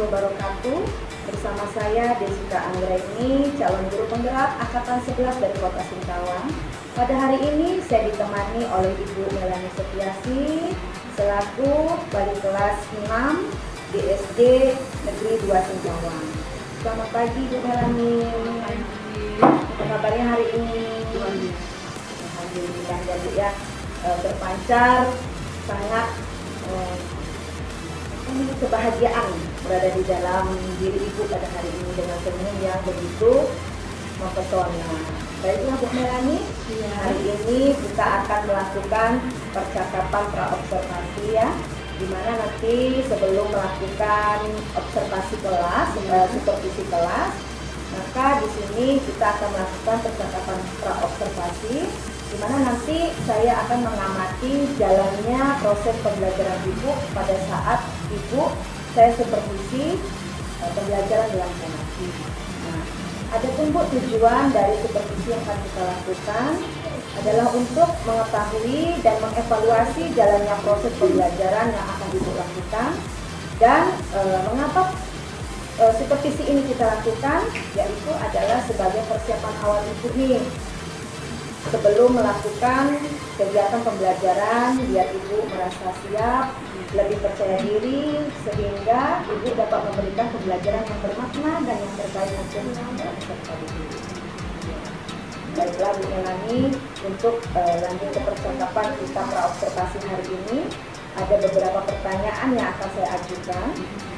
wabarakatuh. Bersama saya Desika Anggraini, calon guru penggerak Angkatan 11 dari Kota Singkawang. Pada hari ini saya ditemani oleh Ibu Melani Setiasi selaku wali kelas 6 di SD Negeri 2 Singkawang. Selamat pagi Bu Melani. Apa kabarnya hari ini? Alhamdulillah ya, berpancar sangat kebahagiaan berada di dalam diri Ibu pada hari ini dengan senyum yang begitu mempesona. Baiklah Bu Melani, hari ini kita akan melakukan percakapan praobservasi ya, di mana nanti sebelum melakukan observasi kelas, supervisi kelas, maka di sini kita akan melakukan percakapan praobservasi, di mana nanti saya akan mengamati jalannya proses pembelajaran Ibu pada saat Ibu saya supervisi pembelajaran dilaksanakan. Nah, adapun Bu, tujuan dari supervisi yang akan kita lakukan adalah untuk mengetahui dan mengevaluasi jalannya proses pembelajaran yang akan Ibu lakukan dan mengapa supervisi ini kita lakukan, yaitu adalah sebagai persiapan awal Ibu nih sebelum melakukan kegiatan pembelajaran, biar Ibu merasa siap, lebih percaya diri, sehingga Ibu dapat memberikan pembelajaran yang bermakna dan yang terbaik untuk peserta didik. Baiklah Bu Melani, untuk lanjut ke percakapan kita praobservasi hari ini, ada beberapa pertanyaan yang akan saya ajukan.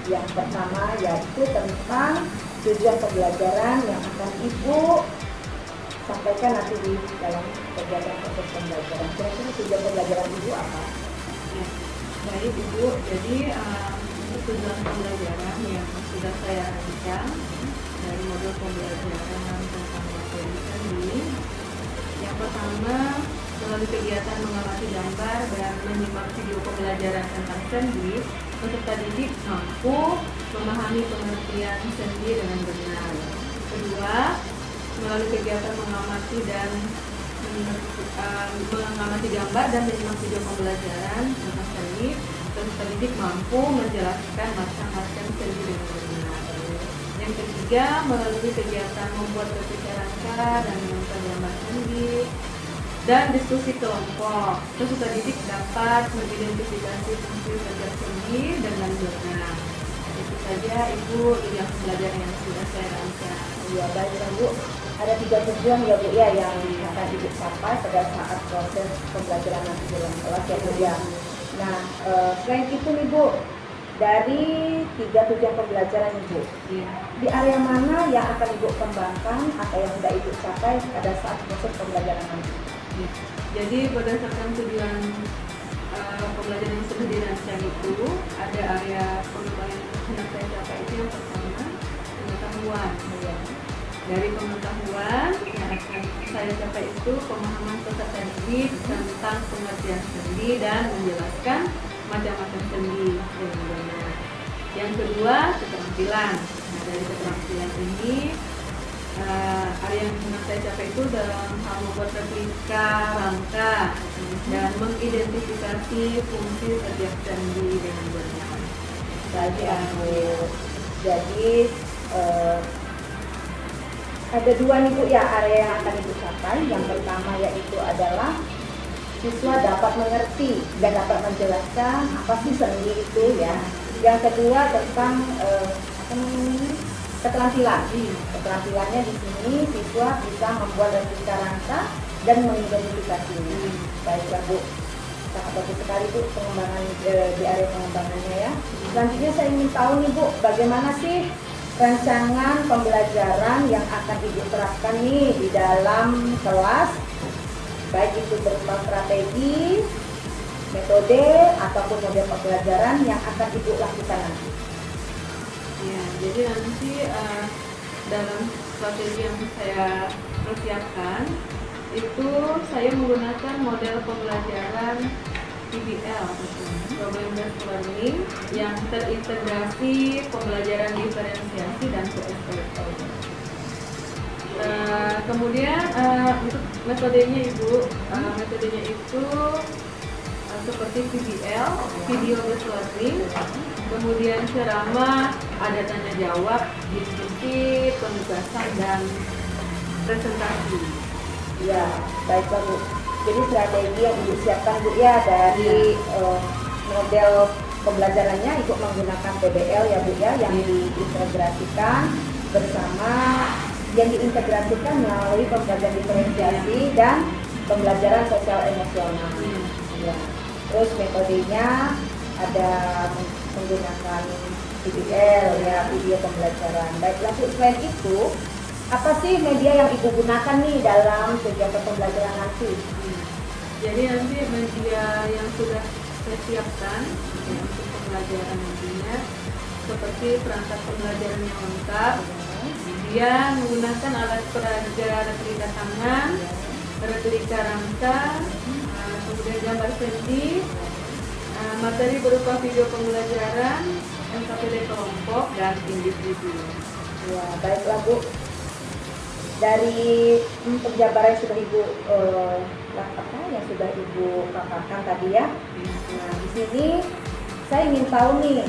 Yang pertama yaitu tentang tujuan pembelajaran yang akan Ibu sampaikan nanti di dalam kegiatan proses pembelajaran. Kira-kira tujuan pembelajaran Ibu apa? Ya, baik Ibu, jadi untuk tujuan pembelajaran yang sudah saya rancang dari modul pembelajaran tentang materi seni. Yang pertama, melalui kegiatan mengamati gambar dan menyimak video pembelajaran tentang sendi, peserta didik mampu memahami pengertian sendi dengan benar. Kedua, melalui kegiatan mengamati gambar dan menyimak video pembelajaran tentang seni, peserta didik mampu menjelaskan macam-macam seni dengan benar. Yang ketiga, melalui kegiatan membuat grafik rangka dan menonton gambar seni dan diskusi kelompok, peserta didik dapat mengidentifikasi fungsi kerja seni dengan benar. Itu saja Ibu yang pembelajaran yang sudah saya rancang. Ya, baiklah Bu. Ada 3 tujuan ya Bu ya yang akan Ibu capai pada saat proses pembelajaran nanti dalam kelas ya Bu ya. Nah, selain itu nih Bu, dari 3 tujuan pembelajaran Ibu, di area mana yang akan Ibu kembangkan atau yang sudah Ibu capai pada saat proses pembelajaran nanti? Jadi berdasarkan tujuan pembelajaran yang sudah dirancang itu, ada area pengembangan yang saya capai itu yang pertama pengetahuan. Dari pengetahuan yang akan saya capai itu pemahaman peserta didik tentang pengertian sendi dan menjelaskan macam-macam sendi dengan benar. Yang kedua, keterampilan. Nah, dari keterampilan ini area yang pernah saya capai itu dalam hal membuat replika rangka dan mengidentifikasi fungsi setiap sendi dengan benar. Jadi ada 2 nih Bu ya area yang akan Ibu capai. Yang pertama yaitu adalah siswa dapat mengerti dan dapat menjelaskan apa sih sendi itu ya. Yang kedua tentang keterampilan. Keterampilannya di sini siswa bisa membuat replika rangka dan mengidentifikasinya. Baiklah Bu, sangat bagus sekali Bu pengembangan di area pengembangannya ya. Selanjutnya saya ingin tahu nih Bu, bagaimana sih rancangan pembelajaran yang akan Ibu terapkan nih di dalam kelas, baik itu berupa strategi, metode ataupun model pembelajaran yang akan Ibu lakukan nanti. Ya, jadi nanti dalam strategi yang saya persiapkan itu saya menggunakan model pembelajaran PBL, Problem Based Learning, yang terintegrasi pembelajaran diferensiasi dan PSBL. Kemudian untuk metodenya Ibu, metodenya itu seperti PBL, Video Based Learning, kemudian ceramah, ada tanya jawab, diskusi, penugasan dan presentasi. Ya, baiklah Bu. Jadi strategi yang Ibu siapkan Bu ya dari model pembelajarannya Ibu menggunakan PBL ya Bu ya, yang diintegrasikan bersama, yang diintegrasikan melalui pembelajaran diferensiasi dan pembelajaran sosial emosional. Ya. Terus metodenya ada menggunakan PBL ya, video pembelajaran. Baiklah Bu, selain itu apa sih media yang Ibu gunakan nih dalam kegiatan pembelajaran nanti? Jadi nanti media yang sudah saya siapkan ya, untuk pembelajaran nantinya seperti perangkat pembelajaran yang lengkap, dia menggunakan alat peraga replika tangan, replika rangka, kemudian gambar seni, materi berupa video pembelajaran, MKPD kelompok dan individu. Ya, baiklah Bu. Dari penjabaran yang sudah Ibu yang sudah Ibu paparkan tadi ya. Nah, di sini saya ingin tahu nih,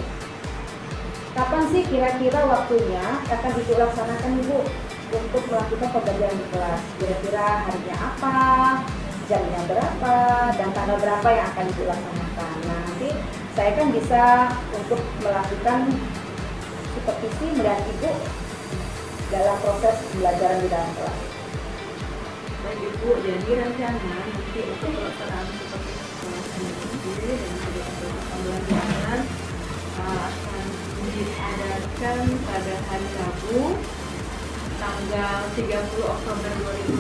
kapan sih kira-kira waktunya akan Ibu laksanakan Ibu untuk melakukan pembelajaran di kelas? Kira-kira harinya apa, jamnya berapa, dan tanggal berapa yang akan Ibu laksanakan? Nah, nanti saya kan bisa untuk melakukan supervisi melihat Ibu dalam proses pembelajaran di dalam kelas. Baik Ibu, jadi rencana nanti untuk pelaksanaan supervisi kelas ini dan kegiatan pembelajaran akan diadakan pada hari Rabu tanggal 30 Oktober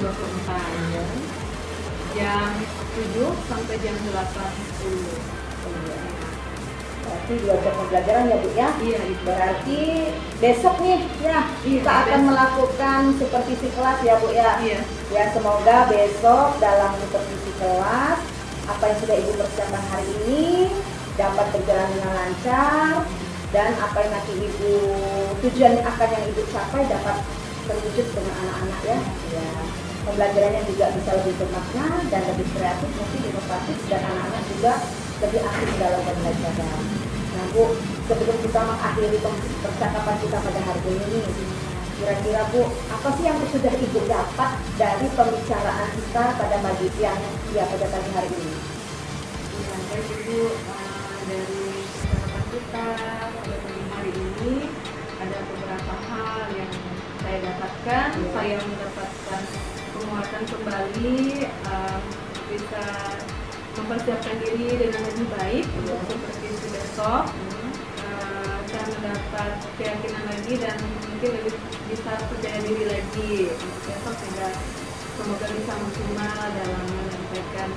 2024 jam 7 sampai jam 8.10. Berarti 2 jam pembelajaran ya Bu ya? Iya Ibu. Berarti besok nih ya kita akan melakukan supervisi kelas ya Bu ya? Iya. Ya, semoga besok dalam supervisi kelas apa yang sudah Ibu persiapkan hari ini dapat berjalan dengan lancar, dan apa yang nanti Ibu tujuan akan yang Ibu capai dapat terwujud dengan anak-anak ya. Ya, pembelajarannya juga bisa lebih bermakna dan lebih kreatif, mungkin inovatif, dan anak-anak juga lebih aktif dalam pembelajaran. Nah Bu, sebelum kita mengakhiri percakapan kita pada hari ini, kira-kira Bu, apa sih yang sudah Ibu dapat dari pembicaraan kita pada pagi siang ya pada pagi hari ini? Ya, baik Ibu, dari percakapan kita pada pagi hari ini ada beberapa hal yang saya dapatkan. Saya mendapatkan penguatan kembali, bisa mempersiapkan diri dengan lebih baik untuk supervisi besok. Saya mendapat keyakinan lagi dan mungkin lebih bisa percaya diri lagi untuk besok, sehingga semoga bisa maksimal dalam menyampaikan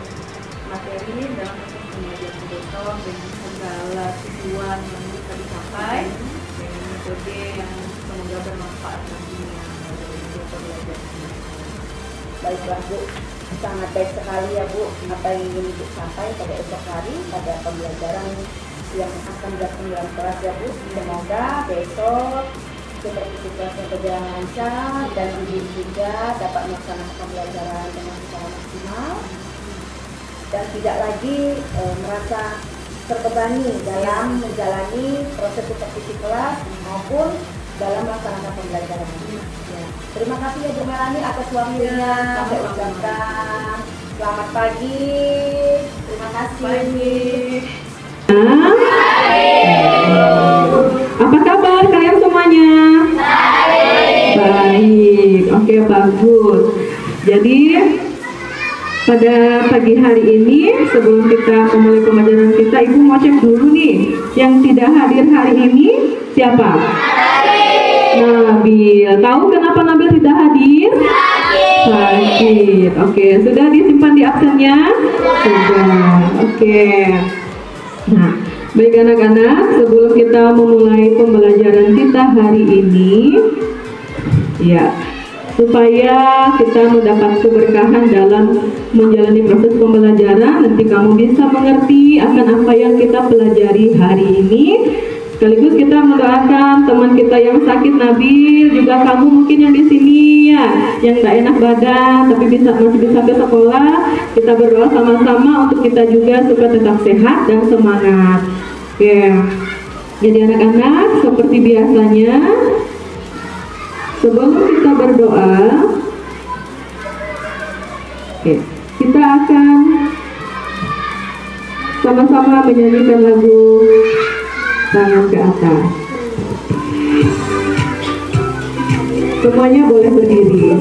materi dalam proses pembelajaran besok dengan segala tujuan yang bisa dicapai dengan metode yang semoga bermanfaat nantinya dalam pembelajaran. Baiklah Bu, sangat baik sekali ya Bu apa yang ingin Ibu sampai pada esok hari pada pembelajaran yang akan dilakukan dalam kelas ya Bu. Semoga besok supervisi kelasnya berjalan lancar dan Ibu juga dapat melaksanakan pembelajaran dengan secara maksimal dan tidak lagi merasa terbebani dalam menjalani proses supervisi kelas maupun dalam melaksanakan pembelajaran. Ya. Terima kasih ya Bu Melani atas waktunya. Saya ucapkan selamat pagi. Terima kasih. Apa kabar kalian semuanya? Baik. Oke, bagus. Jadi pada pagi hari ini sebelum kita memulai pembelajaran kita, Ibu mau cek dulu nih, yang tidak hadir hari ini siapa? Nabil. Tahu kenapa Nabil tidak hadir? Sakit. Oke, sudah disimpan di absennya? Sudah. Oke. Nah, baik anak-anak, sebelum kita memulai pembelajaran kita hari ini, ya, supaya kita mendapat keberkahan dalam menjalani proses pembelajaran, nanti kamu bisa mengerti akan apa yang kita pelajari hari ini. Sekaligus kita mendoakan teman kita yang sakit, Nabil, juga kamu mungkin yang di sini ya, yang tidak enak badan tapi masih bisa ke sekolah. Kita berdoa sama-sama untuk kita juga supaya tetap sehat dan semangat. Oke. Jadi anak-anak, seperti biasanya, sebelum kita berdoa, kita akan sama-sama menyanyikan lagu Tangan ke Atas. Semuanya boleh berdiri.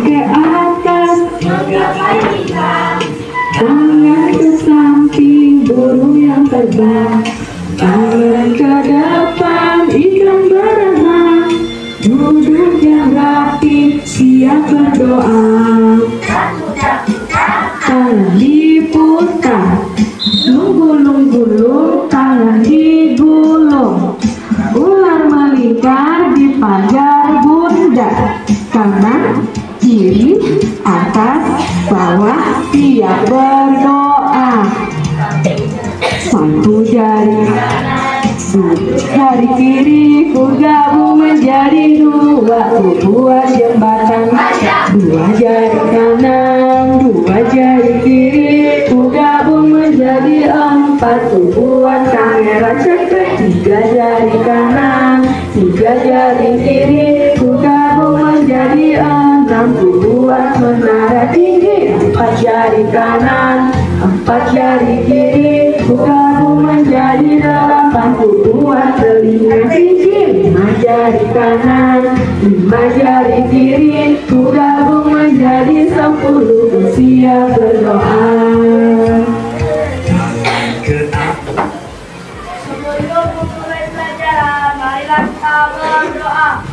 Ke atas, tangan ke samping, burung yang terbang, tangan ke depan, ikan berenang, duduk yang rapi, siap berdoa. Tangan diputar, gulung-gulung, tangan digulung, ular melingkar di pagar bunda, kanan, kiri, atas, bawah, siap berdoa. Satu jari kiri ku gabung menjadi dua, ku buat jembatan. Dua jari kanan, dua jari kiri ku gabung menjadi empat, ku buat kamera cekrek. Tiga jari kanan, tiga jari kiri ku gabung menjadi enam, ku buat menara tinggi. Empat jari kanan, empat jari kiri ku gabung menjadi delapan, ku buat telinga tinggi. Lima jari kanan, lima jari kiri ku gabung menjadi 10, ku siap berdoa. Sebelum mulai pelajaran, marilah kita berdoa.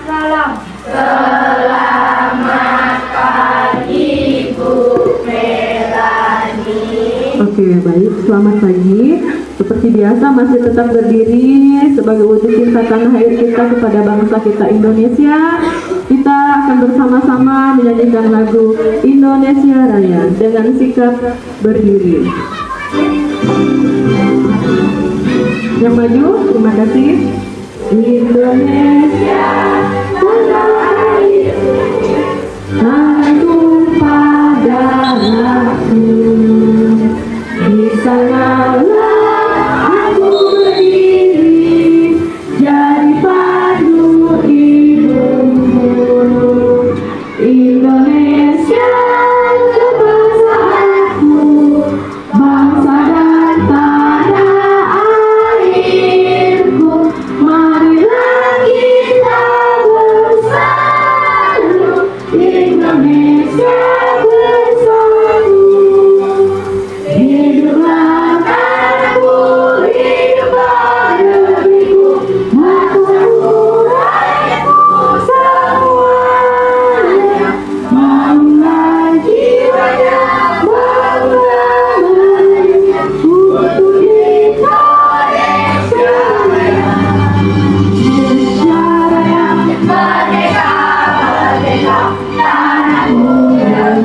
Salam. Selamat pagi Bu Melani. Oke, baik, selamat pagi. Seperti biasa masih tetap berdiri sebagai wujud cinta tanah air kita kepada bangsa kita Indonesia. Kita akan bersama-sama menyanyikan lagu Indonesia Raya dengan sikap berdiri. Yang maju, terima kasih. Indonesia tanah airku, tanah tumpah darahku, di sanalah aku berdiri, jadi padu hidupku. Indonesia kebangsaanku, bangsa dan tanah airku. Marilah kita bersatu, Indonesia bersatu. Hiduplah tanahku, hiduplah negeriku, bangsaku, rakyatku semuanya. Bangunlah jiwanya, bangunlah badannya, untuk Indonesia Raya. Indonesia Raya, merdeka, merdeka, tanahku dan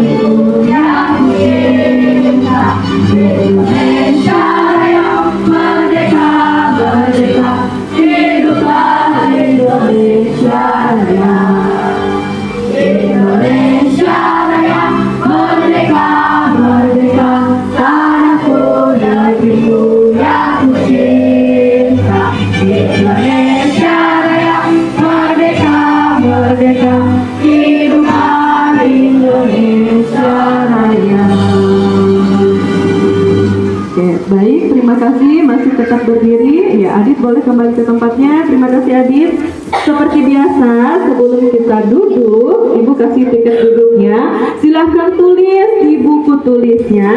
kasih, masih tetap berdiri. Ya, Adit boleh kembali ke tempatnya. Terima kasih Adit. Seperti biasa, sebelum kita duduk, Ibu kasih tiket duduknya. Silahkan tulis di buku tulisnya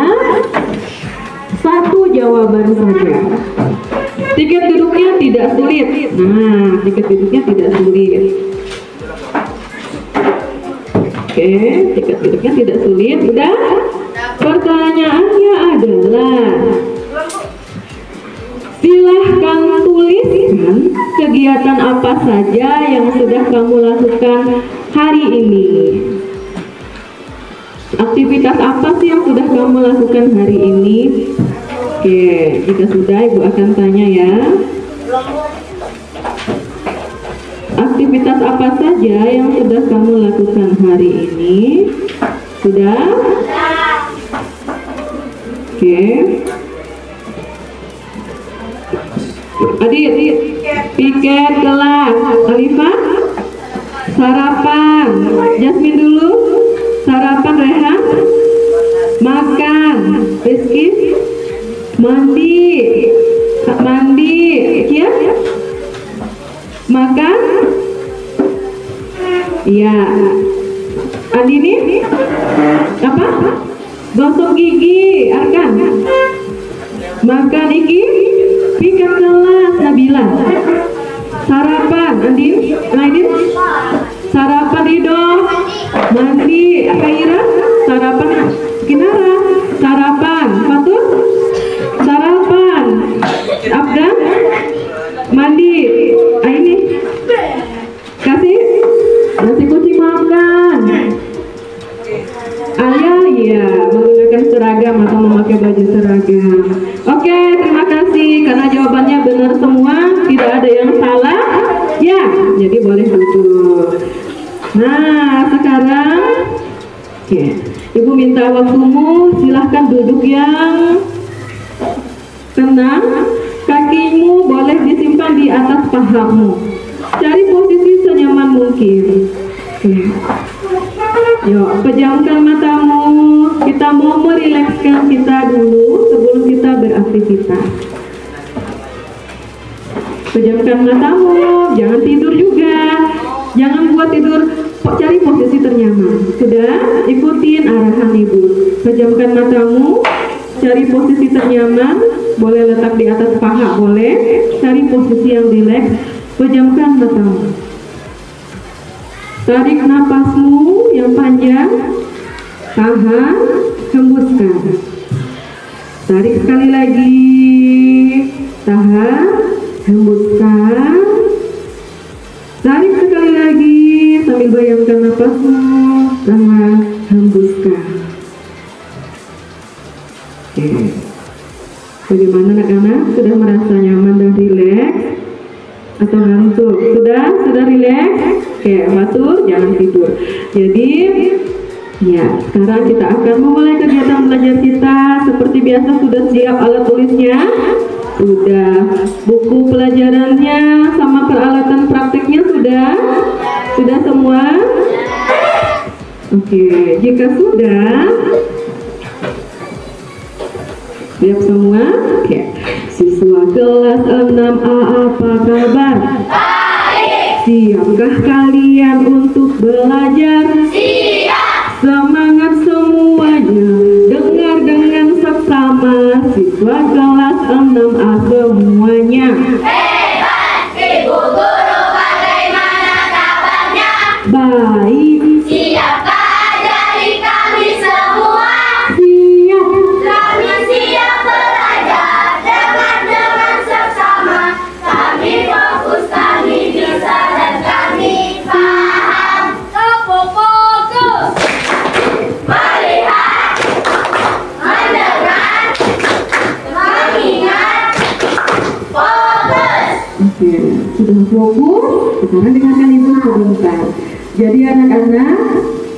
satu jawaban saja. Tiket duduknya tidak sulit. Nah, tiket duduknya tidak sulit. Oke, tiket duduknya tidak sulit. Udah? Pertanyaannya adalah, silahkan tuliskan kegiatan apa saja yang sudah kamu lakukan hari ini. Aktivitas apa sih yang sudah kamu lakukan hari ini? Oke, jika sudah Ibu akan tanya ya. Aktivitas apa saja yang sudah kamu lakukan hari ini? Sudah? Oke. Adit, piket kelas. Alifah? Sarapan. Jasmine dulu. Sarapan Rehan. Makan. Rizky. Mandi. Mandi. Kia? Makan. Iya. Andini? Apa? Gosok gigi. Arkan. Makan iki. Piket kelas. Nabila. Sarapan. Andin? Naidin? Sarapan Ridho. Mandi. Kaira? Sarapan Kinara. Sarapan Fatur? Sarapan Abdan? Mandi. Ini kasih nasi kucing makan. Ayah ya menggunakan seragam atau memakai baju seragam. Oke, terima kasih karena jawabannya benar semua, tidak ada yang salah. Ya, jadi boleh duduk. Nah, sekarang oke, Ibu minta waktumu, silahkan duduk yang tenang. Kakimu boleh disimpan di atas pahamu. Cari posisi senyaman mungkin. Yuk, pejamkan matamu. Kita mau merilekskan kita dulu sebelum kita beraktivitas. Pejamkan matamu, jangan tidur juga. Jangan buat tidur, cari posisi ternyaman. Sudah? Ikutin arahan Ibu. Pejamkan matamu, cari posisi ternyaman. Boleh letak di atas paha, boleh. Cari posisi yang rileks. Pejamkan matamu. Tarik napasmu yang panjang. Tahan, hembuskan. Tarik sekali lagi. Tahan, hembuskan. Tarik sekali lagi sambil bayangkan napasmu. Tahan, hembuskan. Oke. Bagaimana anak-anak? Sudah merasa nyaman dan rileks? Atau ngantuk? Sudah rileks? Oke, Fatur, jangan tidur. Jadi, ya, sekarang kita akan memulai kegiatan belajar kita. Seperti biasa, sudah siap alat tulisnya? Sudah. Buku pelajarannya sama peralatan prakteknya sudah? Sudah semua? Oke, jika sudah, siap semua? Oke. Siswa kelas 6A apa kabar? Baik. Siapkah kalian untuk belajar? Siap. Semangat semuanya. Dengar dengan seksama. Siswa kelas 6A semuanya. Hebat, Ibu Guru, bagaimana kabarnya? Baik. Siapkah ajari kami semua? Siap. Kami siap belajar dengan seksama. Kami fokus, kami bisa dan kami paham. Fokus, melihat, mendengar, mengingat. Fokus. Oke, sudah fokus. Sekarang dengarkan Ibu sebentar. Jadi anak-anak,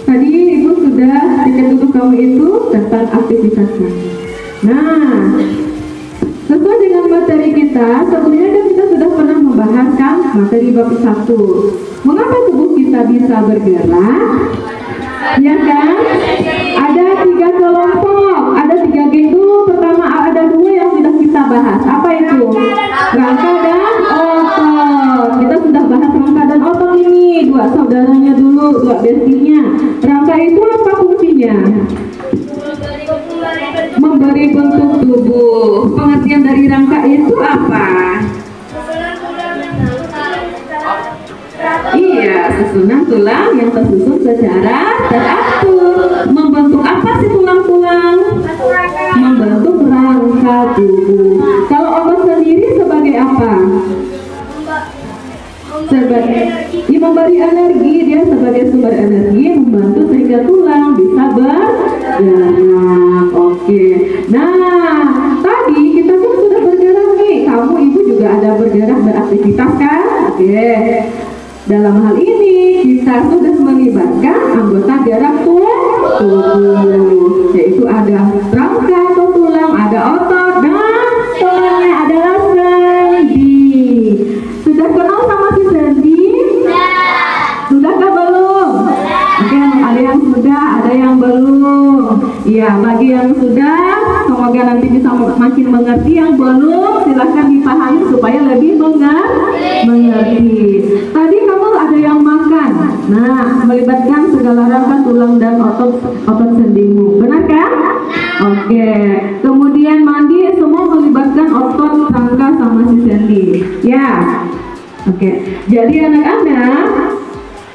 tadi Ibu sudah tiket duduk kamu itu tentang aktivitas kamu. Nah, sesuai dengan materi kita, sebelumnya kan kita sudah pernah membahas kan materi bab 1. Mengapa tubuh kita bisa bergerak? Ya kan? Ada 3 kelompok, ada 3 geng dulu. Pertama ada 2 yang sudah kita bahas. fungsinya? Memberi bentuk tubuh. Pengertian dari rangka itu apa? Iya, susunan tulang yang tersusun secara teratur. Membentuk apa sih tulang-tulang? Membentuk rangka tubuh. Kalau otot sendiri sebagai apa? Sebagai memberi energi, dia sebagai sumber energi, membantu sehingga tulang bisa bergerak. Oke. Nah, tadi kita kan sudah bergerak nih. Kamu ibu juga ada bergerak, beraktivitas kan? Oke. Dalam hal ini kita sudah melibatkan anggota gerak tubuh, yaitu ada rangka atau tulang, ada otot, dan tulangnya adalah sendi. Sudah kenal sama si sendi? Sudahkah belum? Oke, ada yang sudah, ada yang belum. Iya, bagi yang sudah, semoga nanti bisa makin mengerti. Yang belum, silahkan dipahami supaya lebih mengerti. Tadi kamu ada yang makan. Nah, melibatkan segala rangka tulang dan otot sendimu. Benar kan? Oke. Kemudian mandi semua melibatkan otot, rangka sama si sendi. Ya. Oke. Jadi anak-anak,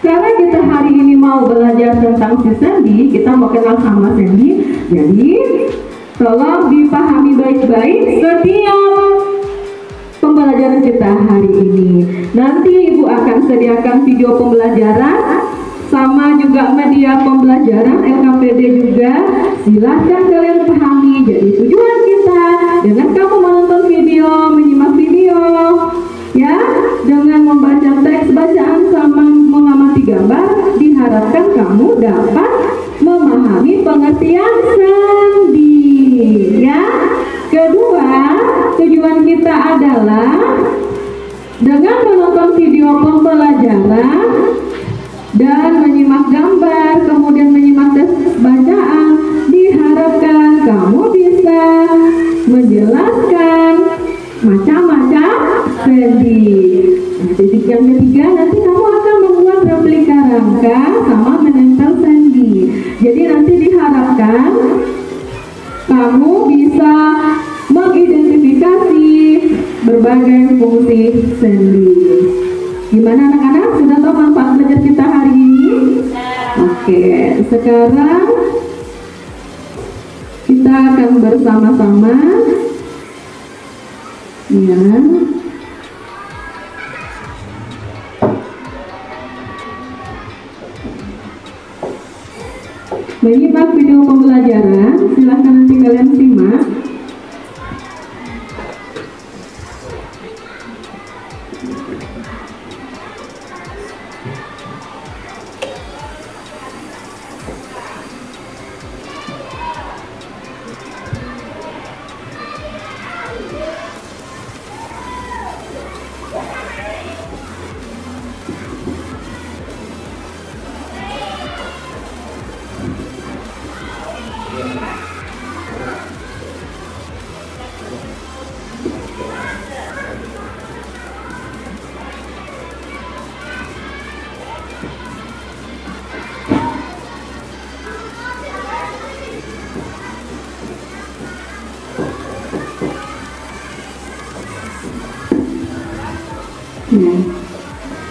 karena kita hari ini mau belajar tentang si sendi, kita mau kenal sama sendi. Jadi, tolong dipahami baik-baik setiap pembelajaran kita hari ini. Nanti ibu akan sediakan video pembelajaran sama juga media pembelajaran LKPD juga. Silahkan kalian pahami. Jadi tujuan kita dengan kamu menonton video, menyimak video, ya, dengan membaca teks bacaan sama mengamati gambar, diharapkan kamu dapat memahami pengertian sendi, ya. Kedua, tujuan kita adalah dengan menonton video pembelajaran dan menyimak gambar, kemudian menyimak teks bacaan, diharapkan kamu bisa menjelaskan macam-macam sendi. Nah, titik yang ketiga, nanti kamu akan membuat replika rangka sama menempel sendi. Jadi nanti diharapkan kamu bisa mengidentifikasi berbagai fungsi sendi. Gimana anak-anak? Sudah tahu manfaat belajar kita hari ini? Oke, sekarang kita akan bersama-sama, ya, menyimak video pembelajaran. Silahkan nanti kalian simak.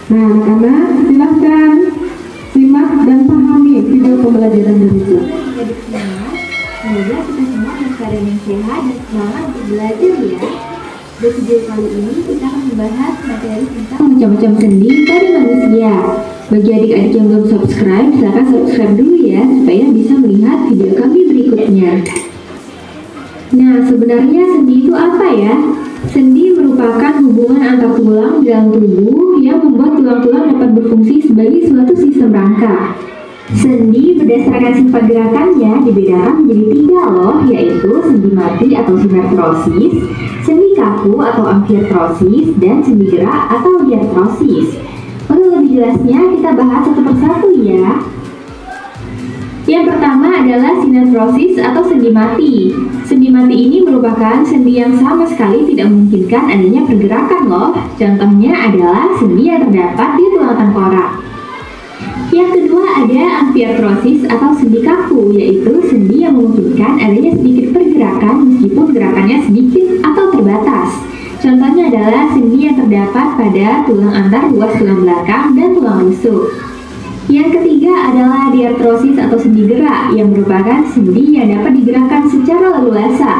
Nah, anak-anak silahkan simak dan pahami video pembelajaran berikut. Semoga kita semua dalam keadaan yang sehat dan semangat untuk belajar ya. Di video kali ini kita akan membahas materi tentang macam-macam sendi pada manusia. Bagi adik-adik yang belum subscribe, silahkan subscribe dulu ya supaya bisa melihat video kami berikutnya. Nah, sebenarnya sendi itu apa ya? Sendi merupakan hubungan antar tulang dalam tubuh yang membuat tulang-tulang dapat berfungsi sebagai suatu sistem rangka. Sendi berdasarkan sifat gerakannya dibedakan menjadi 3 loh, yaitu sendi mati atau sinertrosis, sendi kaku atau amfiartrosis, dan sendi gerak atau diartrosis. Untuk lebih jelasnya kita bahas satu persatu ya. Yang pertama adalah sinertrosis atau sendi mati. Sendi mati ini merupakan sendi yang sama sekali tidak memungkinkan adanya pergerakan loh. Contohnya adalah sendi yang terdapat di tulang tengkorak. Yang kedua ada amfiartrosis atau sendi kaku, yaitu sendi yang memungkinkan adanya sedikit pergerakan meskipun gerakannya sedikit atau terbatas. Contohnya adalah sendi yang terdapat pada tulang antar ruas tulang belakang dan tulang rusuk. Yang ketiga adalah diartrosis atau sendi gerak yang merupakan sendi yang dapat digerakkan secara leluasa.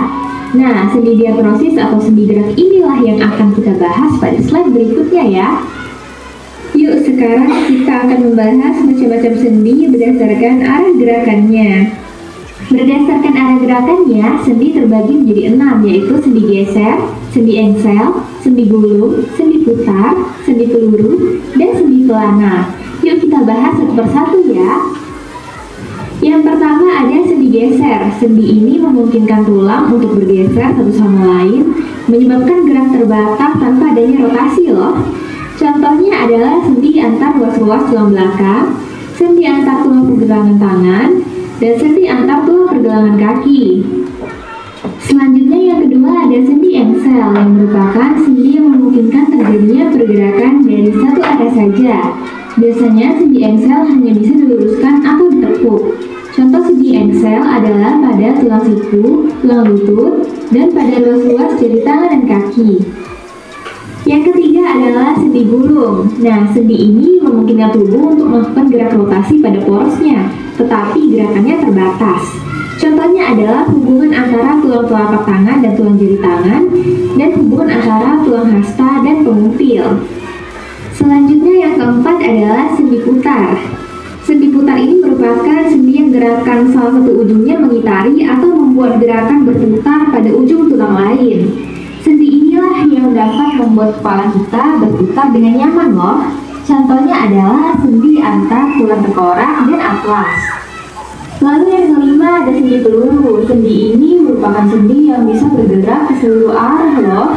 Nah, sendi diartrosis atau sendi gerak inilah yang akan kita bahas pada slide berikutnya ya. Yuk, sekarang kita akan membahas macam-macam sendi berdasarkan arah gerakannya. Berdasarkan arah gerakannya, sendi terbagi menjadi 6, yaitu sendi geser, sendi engsel, sendi gulung, sendi putar, sendi peluru, dan sendi pelana. Yuk kita bahas satu persatu ya. Yang pertama ada sendi geser. Sendi ini memungkinkan tulang untuk bergeser satu sama lain, menyebabkan gerak terbatas tanpa adanya rotasi loh. Contohnya adalah sendi antar ruas-ruas tulang belakang, sendi antar tulang pergelangan tangan, dan sendi antar tulang pergelangan kaki. Selanjutnya yang kedua ada sendi engsel yang merupakan sendi yang memungkinkan terjadinya pergerakan dari satu arah saja. Biasanya sendi engsel hanya bisa diluruskan atau ditekuk. Contoh sendi engsel adalah pada tulang siku, tulang lutut, dan pada ruas-ruas jari tangan dan kaki. Yang ketiga adalah sendi gulung. Nah, sendi ini memungkinkan tubuh untuk melakukan gerak rotasi pada porosnya, tetapi gerakannya terbatas. Contohnya adalah hubungan antara tulang telapak tangan dan tulang jari tangan, dan hubungan antara tulang hasta dan pengumpil. Selanjutnya yang keempat adalah sendi putar. Sendi putar ini merupakan sendi yang gerakan salah satu ujungnya mengitari atau membuat gerakan berputar pada ujung tulang lain. Sendi inilah yang dapat membuat kepala kita berputar dengan nyaman loh. Contohnya adalah sendi antar tulang tengkorak dan atlas. Lalu yang kelima ada sendi peluru. Sendi ini merupakan sendi yang bisa bergerak ke seluruh arah loh.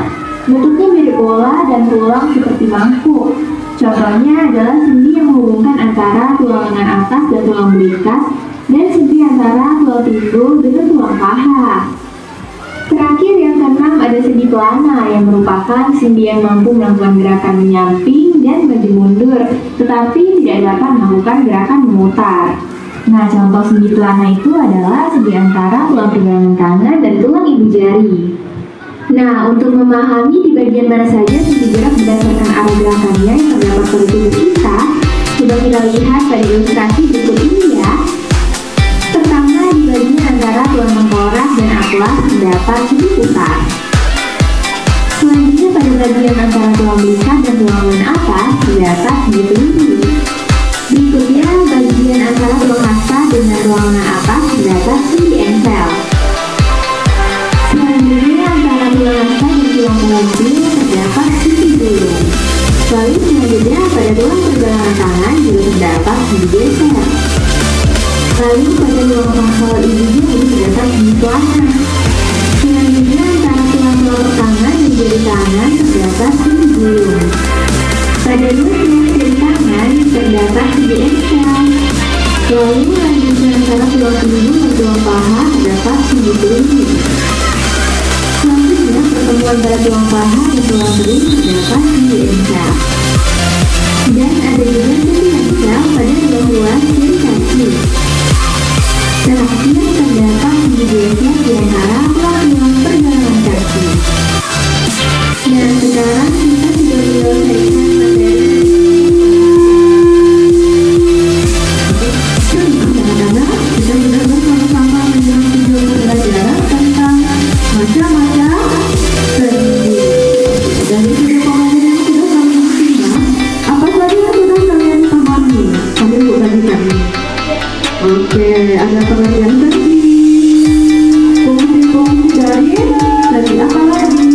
Bentuknya mirip bola dan tulang seperti mangkuk. Contohnya adalah sendi yang menghubungkan antara tulang lengan atas dan tulang belikat, dan sendi antara tulang pinggul dengan tulang paha. Terakhir yang keenam ada sendi pelana yang merupakan sendi yang mampu melakukan gerakan menyamping dan maju mundur, tetapi tidak dapat melakukan gerakan memutar. Nah, contoh sendi pelana itu adalah sendi antara tulang pergelangan tangan dan tulang ibu jari. Nah, untuk memahami di bagian mana saja sendi gerak berdasarkan arah gerakannya yang terdapat pada tubuh kita, coba kita lihat pada ilustrasi berikut ini ya. Pertama, di bagian antara tulang tengkorak dan atlas terdapat sendi putar. Selanjutnya pada bagian antara tulang belikat dan tulang lengan atas terdapat sendi peluru. Berikutnya, bagian antara tulang hasta dengan tulang lengan atas terdapat sendi engsel. Selanjutnya antara tulang hasta dan tulang pengumpil terdapat sendi gulung. Lalu selanjutnya pada tulang pergelangan tangan juga terdapat sendi geser. Lalu pada tulang pangkal ibu jari terdapat sendi pelana. Selanjutnya antara tulang telapak tangan dan jari tangan terdapat sendi gulung. Pada tulang jari tangan terdapat sendi engsel. Lalu lanjutnya antara tulang pinggul dan tulang paha terdapat sendi peluru. Selanjutnya pertemuan pada tulang paha dan tulang perut terdapat sendi engsel. Dan ada juga sendi engsel pada tulang ruas jari kaki. Terakhir terdapat sendi geser di antara tulang-tulang pergelangan kaki. Dan sekarang kita sudah menyelesaikan materi. Anak-anak, kita sudah bersama-sama menyimak video pembelajaran tentang macam-macam sendi. Dari video pembelajaran yang sudah kami simak, apa saja yang sudah kalian pahami? Kami bukan kami. Oke, ada pengertian sendi, fungsi-fungsi dari sendi apa lagi?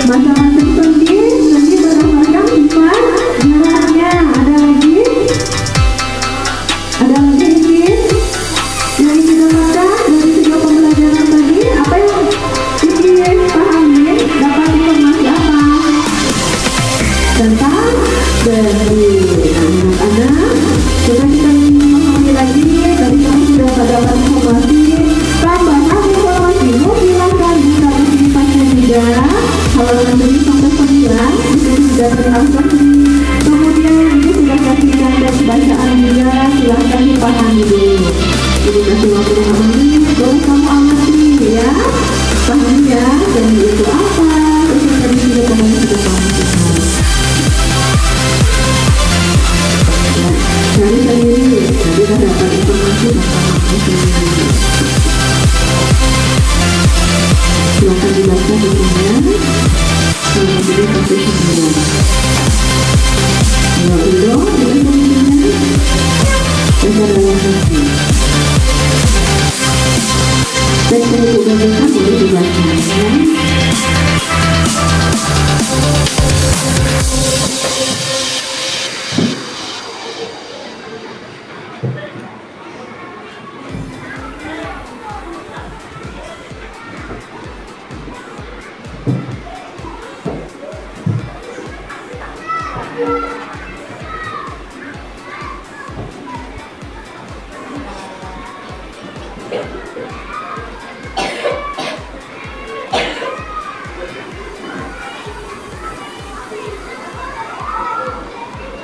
Macam-macam sendi, sendi berdasarkan sifat geraknya. Ada lagi? Ada lagi ini? Dari kita baca dari video pembelajaran tadi, apa yang ingin pahami? Dapat informasi apa? Tentang sendi. Anak-anak, coba kita memahami lagi. Tadi kami sudah dapat informasi. Tambahan informasimu silahkan buka di pasien 3 halaman 7 sampai 9. Itu sudah terlangsung. Kemudian kemudian Ibu sudah kasih teks bacaan juga, silahkan dipahami dulu. Ibu kasih waktu 5 menit, boleh kamu amati ya. Pahami ya, seni itu apa, terus yang tadi sudah kamu sudah paham. Cari sendiri, tadi kita dapat informasi tentang makna sendiri. Silahkan dibaca bukunya. Kalau tidak kasih semua. Kalau itu, dengan bukunya, baca dalam hati. Teks yang sudah baca boleh dibaca.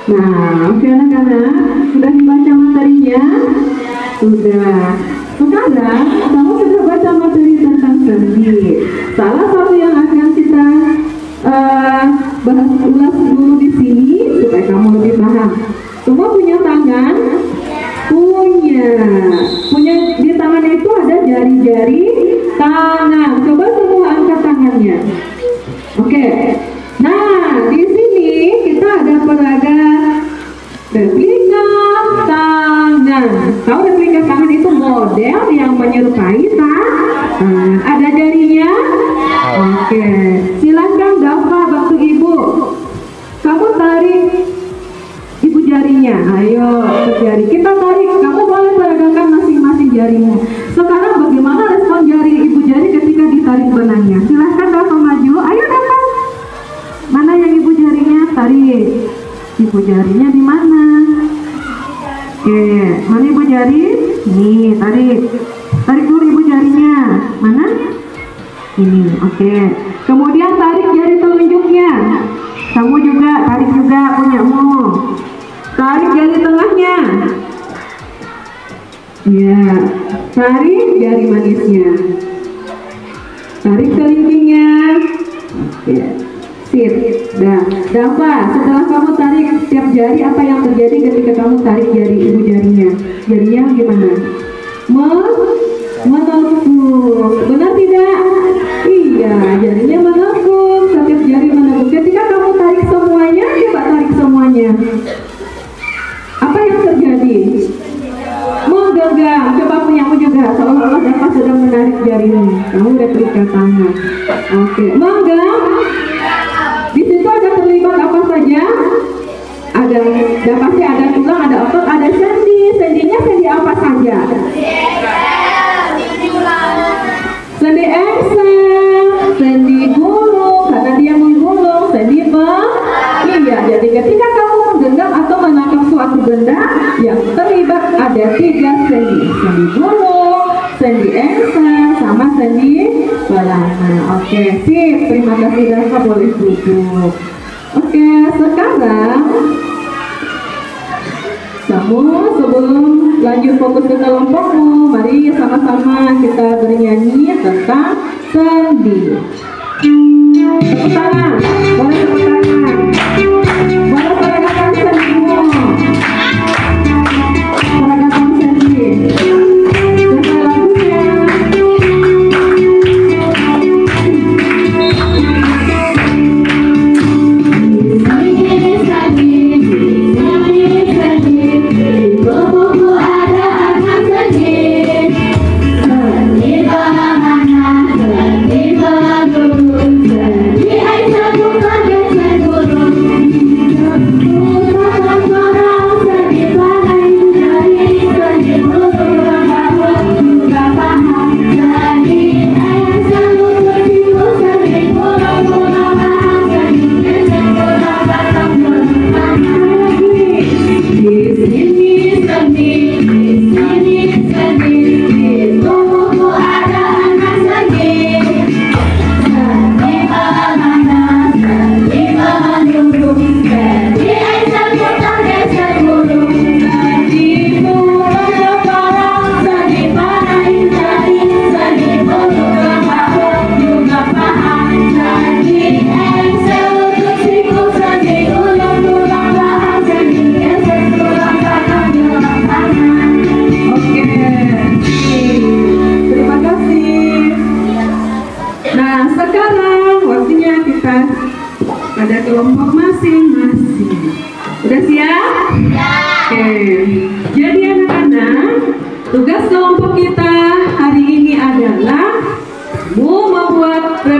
Nah, oke anak-anak, sudah dibaca materinya? Sudah. Sekarang, kamu sudah baca materi tentang sendi. Salah satu yang akan kita bahas ulas dulu di sini supaya kamu lebih paham. Semua punya tangan? Punya di tangan itu ada jari-jari tangan. Coba semua angkat tangannya. Oke. Nah, di sini kita ada peraga replika tangan. Tahu replika tangan itu model yang menyerupai tangan. Ada jarinya? Oke. Silakan Dafa bantu ibu. Kamu tarik ibu jarinya. Ayo ke jari. Kita tarik. Kamu boleh peragakan masing-masing jarimu. Sekarang bagaimana respon jari ibu jari ketika ditarik benangnya? Silakan Dafa maju. Ayo Dafa. Mana yang ibu jarinya? Tarik. Ibu jarinya di mana? Oke, mana ibu jari? Nih, tarik. Tarik dulu ibu jarinya. Mana? Ini, oke. Kemudian tarik jari telunjuknya. Kamu juga, tarik juga punyamu. Tarik jari tengahnya. Ya, tarik jari manisnya. Tarik kelingkingnya. Oke. Sip. Dah. Dafa, setelah kamu tarik setiap jari, apa yang terjadi ketika kamu tarik jari ibu jarinya? Jarinya gimana? Menekuk. Benar tidak? Iya, jarinya menekuk. Setiap jari menekuk. Ketika kamu tarik semuanya, coba tarik semuanya. Apa yang terjadi? Menggenggam. Coba punyamu juga. Seolah-olah Dafa sedang menarik jarimu. Kamu replika tangan. Oke. Menggenggam. Di situ ada terlibat apa saja? Ada pasti ada tulang, ada otot, ada sendi. Sendinya sendi apa saja? Sendi engsel, sendi gulung, karena dia menggulung, sendi iya. Jadi ketika kamu menggenggam atau menangkap suatu benda, yang terlibat ada 3 sendi. Sendi gulung, sendi engsel, sama sendi belanga. Oke, sip. Terima kasih Dafa, boleh duduk. Oke, sekarang kamu sebelum lanjut fokus ke kelompokmu, mari sama-sama kita bernyanyi tentang sendi. Tepuk tangan, boleh tepuk tangan. Boleh peragakan sendimu. Peragakan sendi. Sesuai lagunya. Sendi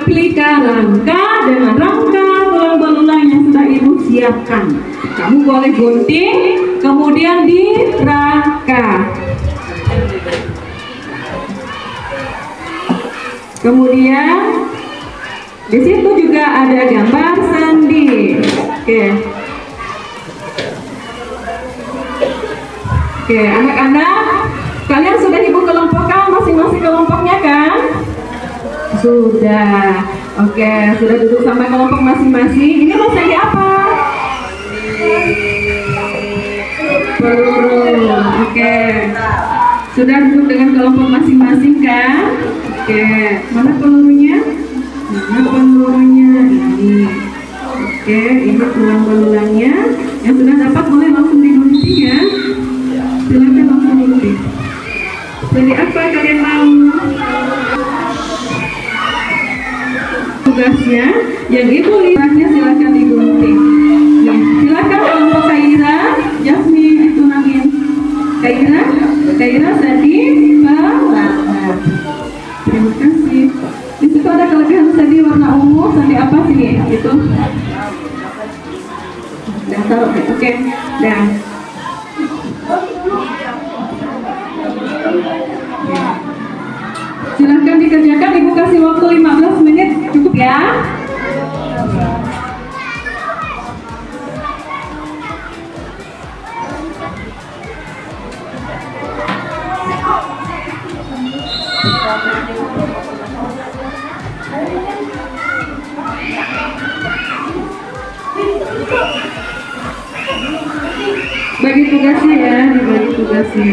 replika rangka dengan rangka belulang-belulang yang sudah ibu siapkan. Kamu boleh gunting, kemudian dirangka. Kemudian di situ juga ada gambar sendi. Oke, anak-anak, kalian sudah ibu kelompokkan masing-masing kelompoknya kan? Sudah. Oke, sudah duduk sama kelompok masing-masing. Ini mau sendi apa? Peluru. Oke. Sudah duduk dengan kelompok masing-masing kan? Oke, mana pelurunya? Mana pelurunya? Ini. Oke, ini belulang-belulangnya. Yang sudah dapat boleh langsung digunting ya. Silakan langsung digunting. Jadi apa kalian mau? Tugasnya, yang ibu lihatnya silakan digunting. Nah, silakan kelompok Kaira, Jasmi ditunangin. Kaira Sadi Pelana. Terima kasih. Di situ ada kelebihan sandi warna ungu, sandi apa sih? Itu. Dan taruh, oke. Dan silahkan dikerjakan, ibu kasih waktu 15 menit, cukup ya? Bagi tugasnya ya, dibagi tugasnya.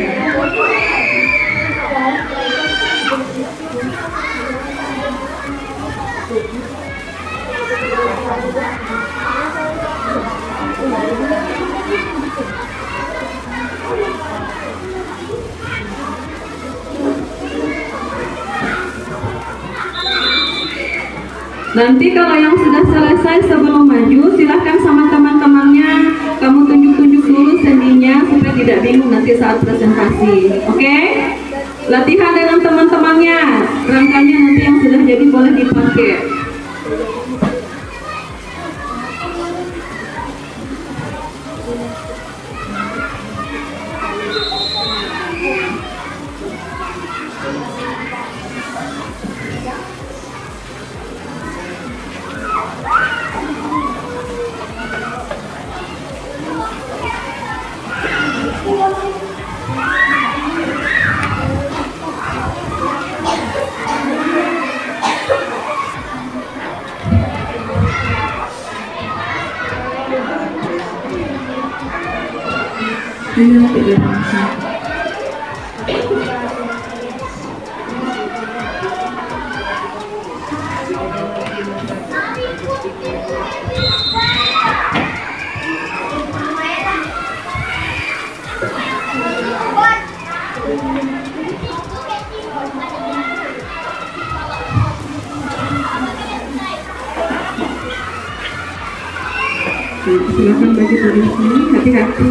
Nanti kalau yang sudah selesai sebelum maju, silahkan sama teman-temannya kamu tunjuk-tunjuk dulu sendinya supaya tidak bingung nanti saat presentasi. Oke? Latihan dengan teman-temannya, rangkanya nanti yang sudah jadi boleh dipakai. Silakan bagi tulisnya, hati-hati.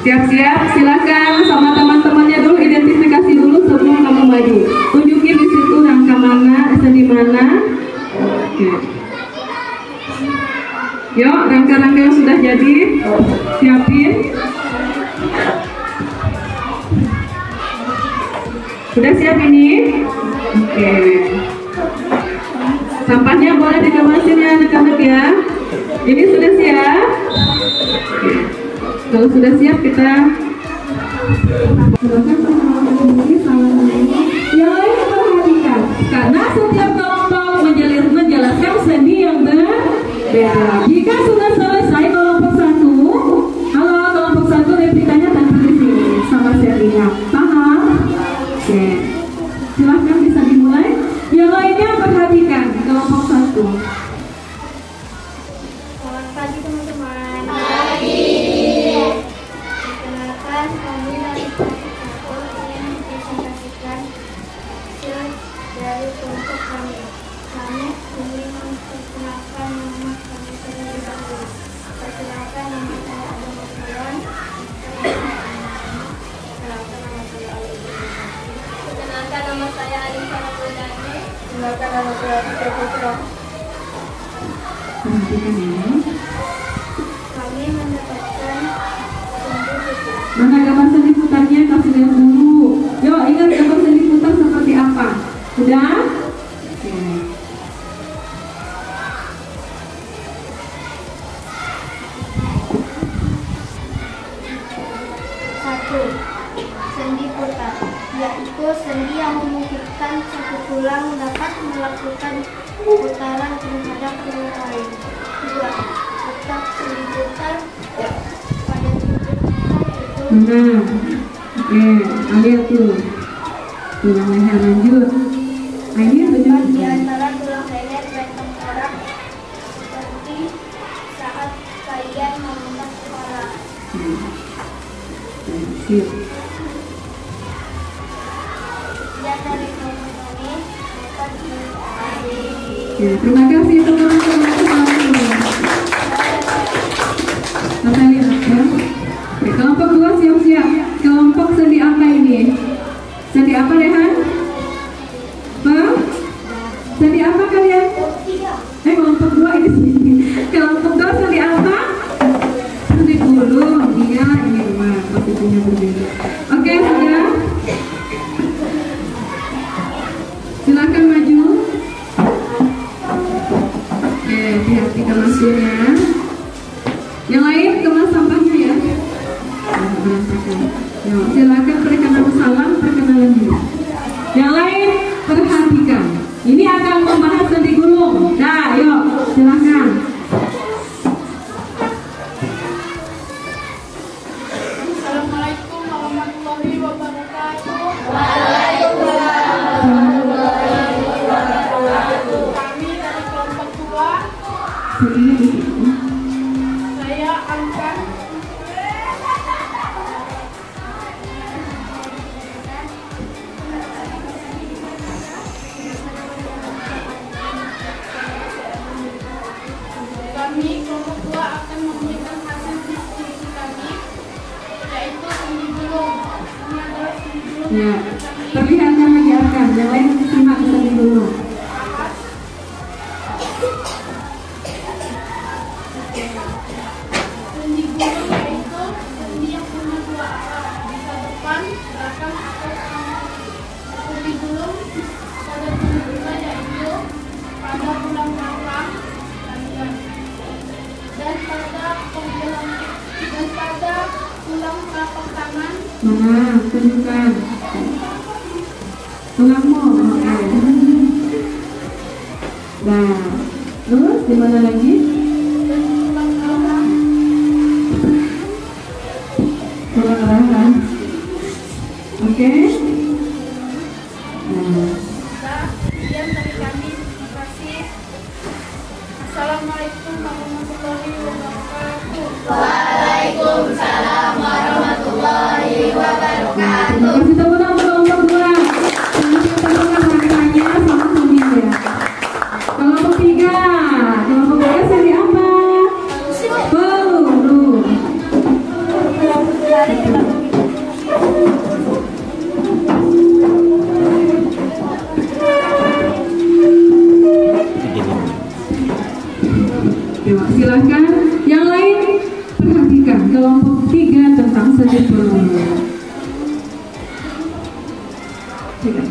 Siap-siap, silakan sama teman-temannya dulu identifikasi dulu sebelum kamu maju. Tunjukin di situ rangka mana, sendi mana. Oke. Yuk, rangka-rangka yang sudah jadi, siapin. Sudah siap ini? Oke. Sampahnya boleh dikemasin ya anak-anak ya. Ini sudah siap? Oke. Kalau sudah siap kita silakan sama sendiri, salam. Yang lain seperti karena setiap kelompok menjelaskan sendi yang berbeda. Jika sudah selesai kelompok 1, halo kelompok 1 replikanya tampil di sini sama sendinya. Paham? Oke. Silahkan bisa dimulai. Yang lainnya perhatikan kelompok 1. Selamat pagi teman-teman. Pagi. Perkenalkan, kami dari kelompok 1 ingin mempresentasikan hasil dari kelompok kami. Kami ingin memperkenalkan nama kami terlebih dahulu. Perkenalkan, nama saya Adam Masmulan. Perkenalkan, nama saya Ali. Perkenalkan, nama saya Alisa Ramadhani. Perkenalkan, nama saya Fitri Putra. Perhatikan ya. Kami mendapatkan sendi putar. Mana gambar sendi putarnya kasih lihat dulu. Yuk ingat gambar sendi putar seperti apa? Sudah? Oke. Satu, sendi putar, yaitu sendi yang memungkinkan satu tulang dapat melakukan putaran terhadap tulang lain. Dua, letak sendi putar pada titik itu Nah, oke, lihat tuh. Tulang leher lanjut. Nah, ini tepat di tunjuk. antara tulang leher dan tengkorak, seperti saat kalian mengangkat kepala. Sip. Dan dari kelompok kami dapat menjadi Ya, terima kasih teman-teman semua. Kita lihat ya. Oke, kelompok 2 siap-siap. Kelompok sendi apa ini? Sendi apa Rehan? Bang? Sendi apa kalian? Kelompok 2 ini sini. Kelompok 2 sendi apa? Sendi gulung. Iya, ini mah posisinya berbeda. Oke, sudah. Silakan maju. Oke, hati-hati kemasnya. Yang lain kemas sampahnya ya. Berantakan. Yuk, silakan perkenalan salam, perkenalan dulu. Yang lain perhatikan. Ini akan membahas sendi gulung. Nah, yuk, silakan. Assalamualaikum warahmatullahi wabarakatuh. Kami dari kelompok 2, Sebenarnya di sini. saya akan kami kelompok 2 akan memberikan hasil diskusi kami, yaitu sendi gulung. Ini adalah sendi gulung Ya, yang kami perlihatkan lagi akan. Yang lain simak sendi gulung. bahas. Sendi gulung yaitu sendi yang punya dua arah, bisa depan, belakang, atau kanan. Sendi gulung pada tulang kita yaitu pada tulang belakang dan pada tulang telapak tangan. Mana? Tunjukkan. Tulangmu. Oke. Nah, terus di mana lagi? Dan tulang belakang. Tulang rahang. Oke. Nah, Sekian dari kami. Terima kasih. Assalamualaikum warahmatullahi wabarakatuh. terima kasih teman-teman kelompok 2. Nanti teman-teman rangkaiannya sama sendinya ya. Kelompok 3. Kelompok 3 sendi apa? Peluru. Yuk, silahkan. Yang lain perhatikan kelompok 3 tentang sendi peluru. Silakan.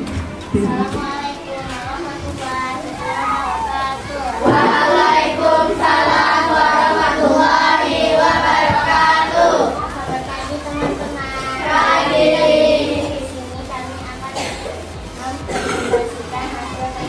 Assalamualaikum warahmatullahi wabarakatuh. Waalaikumsalam warahmatullahi wabarakatuh. Selamat pagi teman-teman. Pagi. Di sini kami akan mempresentasikan hasil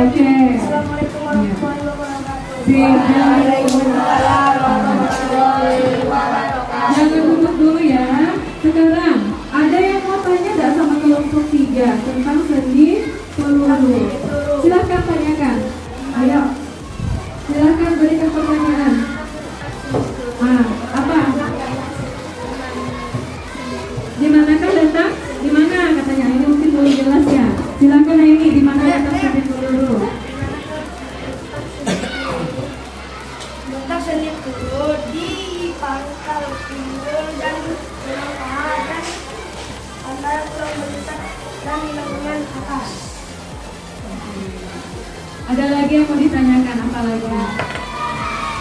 Oke. Assalamualaikum warahmatullahi wabarakatuh. Jangan duduk dulu ya. Sekarang ada yang mau tanya nggak sama kelompok 3 tentang sendi peluru? Silahkan tanyakan. Ayo. Silahkan berikan pertanyaan. Apa? Di manakah letak? Di mana katanya? Ini mungkin belum jelas ya. Silahkan ini di mana letak sendi peluru? Letak sendi peluru di pangkal pinggul dan tulang paha dan antara tulang belutak dan di lengkungan atas. Ada lagi yang mau ditanyakan? Apa lagi?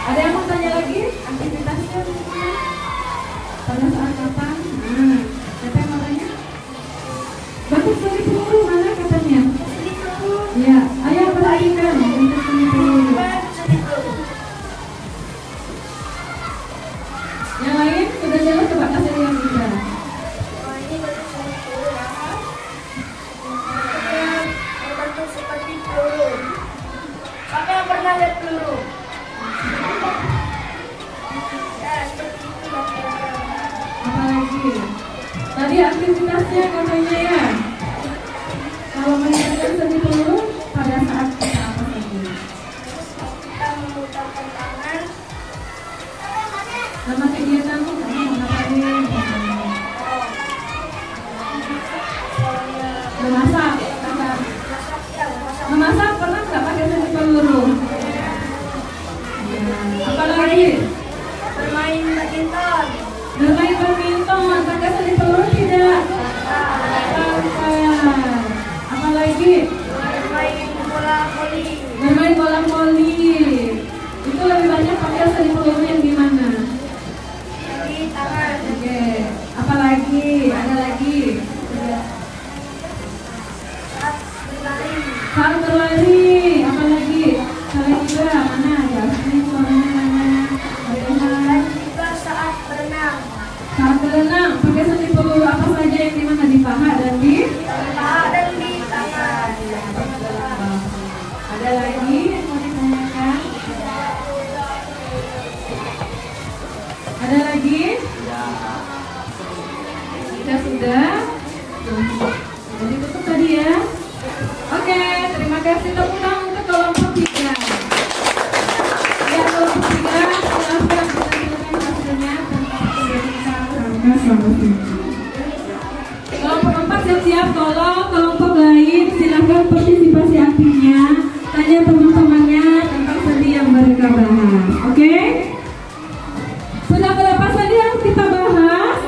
Ada yang mau tanya lagi? Aktivitasnya mungkin? Pada saat kapan? Siapa yang mau tanya? Batuk sendi peluru mana katanya? Sendi peluru. Ya, ayo perhatikan untuk sendi peluru. Sendi peluru. Yang lain sudah jelas, coba kasih yang bisa. Ini bentuk sendi peluru yang berbentuk seperti peluru. Siapa yang pernah lihat peluru? Ya, seperti itu lah kira-kira. Apa lagi? Tadi aktivitasnya katanya ya. Kalau meningkatkan sendi peluru pada saat kita apa saja? Kita memutarkan tangan. Nama kegiatanmu kamu mau ngapain? Memasak, kakak. Memasak pernah nggak pakai sendi peluru? Ya. Apa lagi? Bermain badminton. Bermain badminton pakai sendi peluru tidak? Pakai. Apa lagi? Bermain bola voli. Bermain bola voli. Itu lebih banyak pakai sendi peluru yang gimana? Di tangan. Oke. Apa lagi? Ada lagi? Saat berlari. Saat berlari. Apa lagi? Kalian juga mana? Ya, ini suaranya mana? Dan juga saat berenang. Saat berenang pakai sendi peluru apa saja yang di mana? Di paha dan di? Paha dan di tangan. Ada lagi yang mau ditanyakan? Ada lagi? Sudah. Jadi tutup tadi ya. Oke, terima kasih. Tepuk tangan untuk kelompok 3. Ya, kelompok 3 silahkan ditampilkan hasilnya tentang pendidikan rangka solusi. Kelompok 4 siap-siap. Tolong kelompok lain silahkan partisipasi aktifnya. Tanya teman-temannya tentang sendi yang mereka bahas. Oke? Sudah berapa sendi yang kita bahas?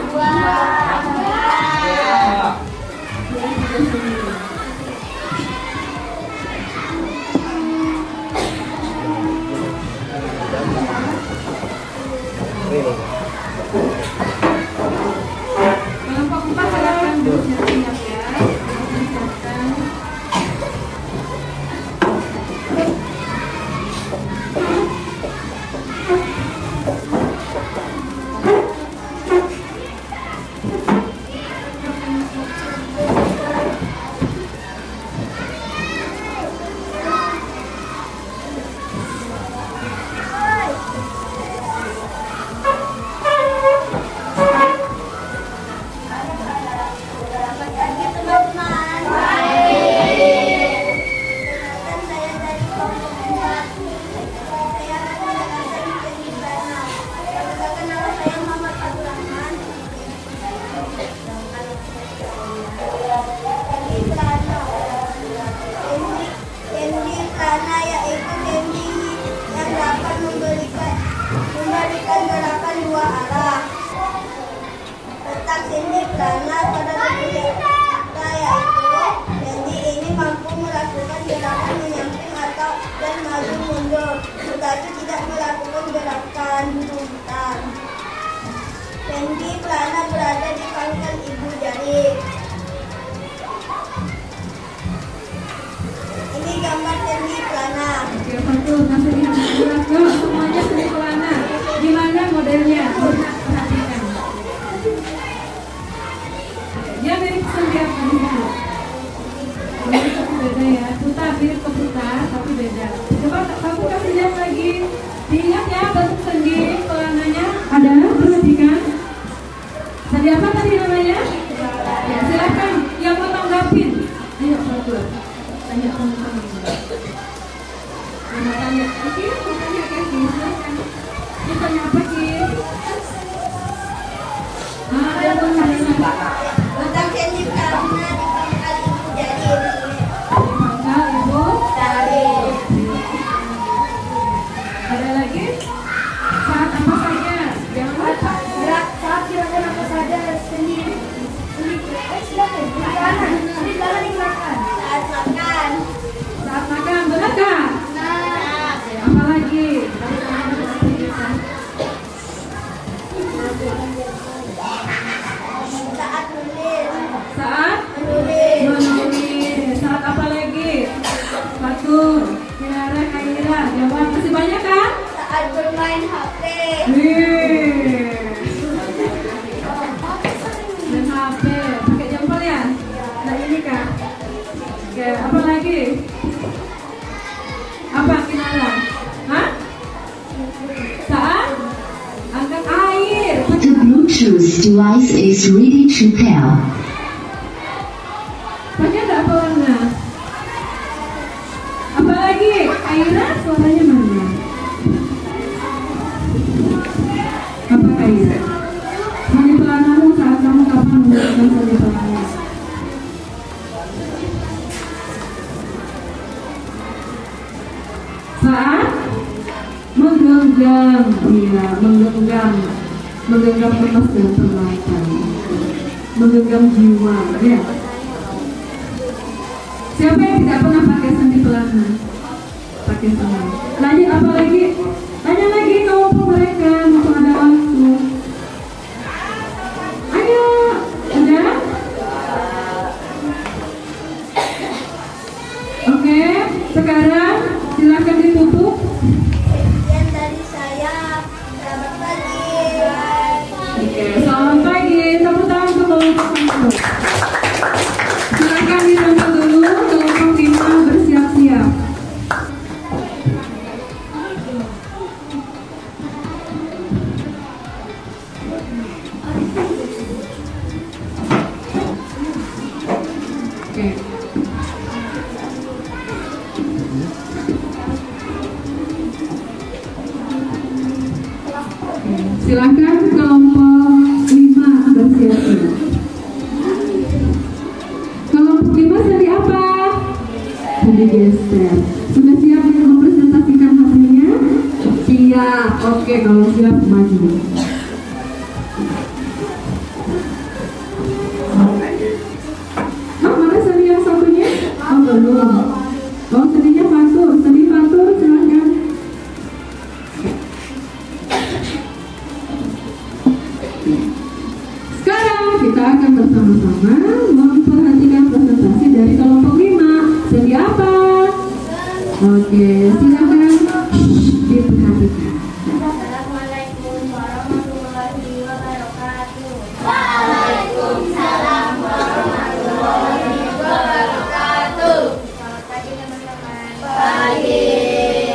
Tuh, nanti lihat yuk, semuanya sendi pelana. Gimana modelnya? Lihat, perhatikan. Dia mirip sendi apa nih? Mirip tapi beda ya. Putar mirip ke putar tapi beda. Coba kamu kasih lihat lagi. Diingat ya bentuk sendi pelananya. Ada? Perhatikan. Sendi apa tadi namanya? Ya, silakan yang mau tanggapin. Ayo, satu. Tanya teman-teman. Mau tanya, oke, mau tanya kan? Silakan. Ini tanya apa sih? Ada Tentang sendi pelana dipangkal ibu jadi dipangkal ibu. tali. Ada lagi? Saat apa saja? Jangan lupa. Gerak saat gerakan apa saja sendi silakan sendi pelana digunakan saat makan. Saat makan, benar kan? Nah, Apa lagi? Tadi teman-teman sudah tunjukkan. saat menulis. Saat Menulis. menulis. Saat apa lagi? Satu. Kira-kira Kaira. Jawab masih banyak kan? Saat bermain HP. Wih. Dan HP. Pakai jempol ya? Nah ini kan. Oke, apa lagi? Apa Kinara? Hah? Saat angkat air. The Bluetooth device is ready to pair. Pakai nggak pewarna? Apa lagi? Aira suaranya mana? Apa Aira? Sendi pelanamu saat kamu kapan menggunakan sendi pelana? Saat menggenggam, iya, menggenggam emas dan permata, menggenggam jiwa, ya. Siapa yang tidak pernah pakai sendi pelana? Pakai semua. Lanjut apa lagi? Tanya lagi kelompok mereka, mumpung ada waktu. Ayo, udah? Oke, sekarang silakan ditutup. Sekian dari saya. Selamat pagi. Oke, selamat pagi. Tepuk tangan untuk kelompok 1. Silakan ditutup dulu, kelompok 5 bersiap-siap. Oke. Silakan kelompok 5 bersiap-siap. Kelompok 5 sendi apa? Sendi geser. Sudah siap untuk mempresentasikan hasilnya? Siap. Oke, kalau siap maju. Oh, mana sendi yang satunya? Oh, belum. Oh, sendinya fatur. Sendi fatur, silakan. Sekarang kita akan bersama-sama memperhatikan presentasi dari kelompok 5. Sendi apa? Oke, silakan diperhatikan. Assalamualaikum warahmatullahi wabarakatuh. Waalaikumsalam warahmatullahi wabarakatuh. Selamat pagi teman-teman. Pagi.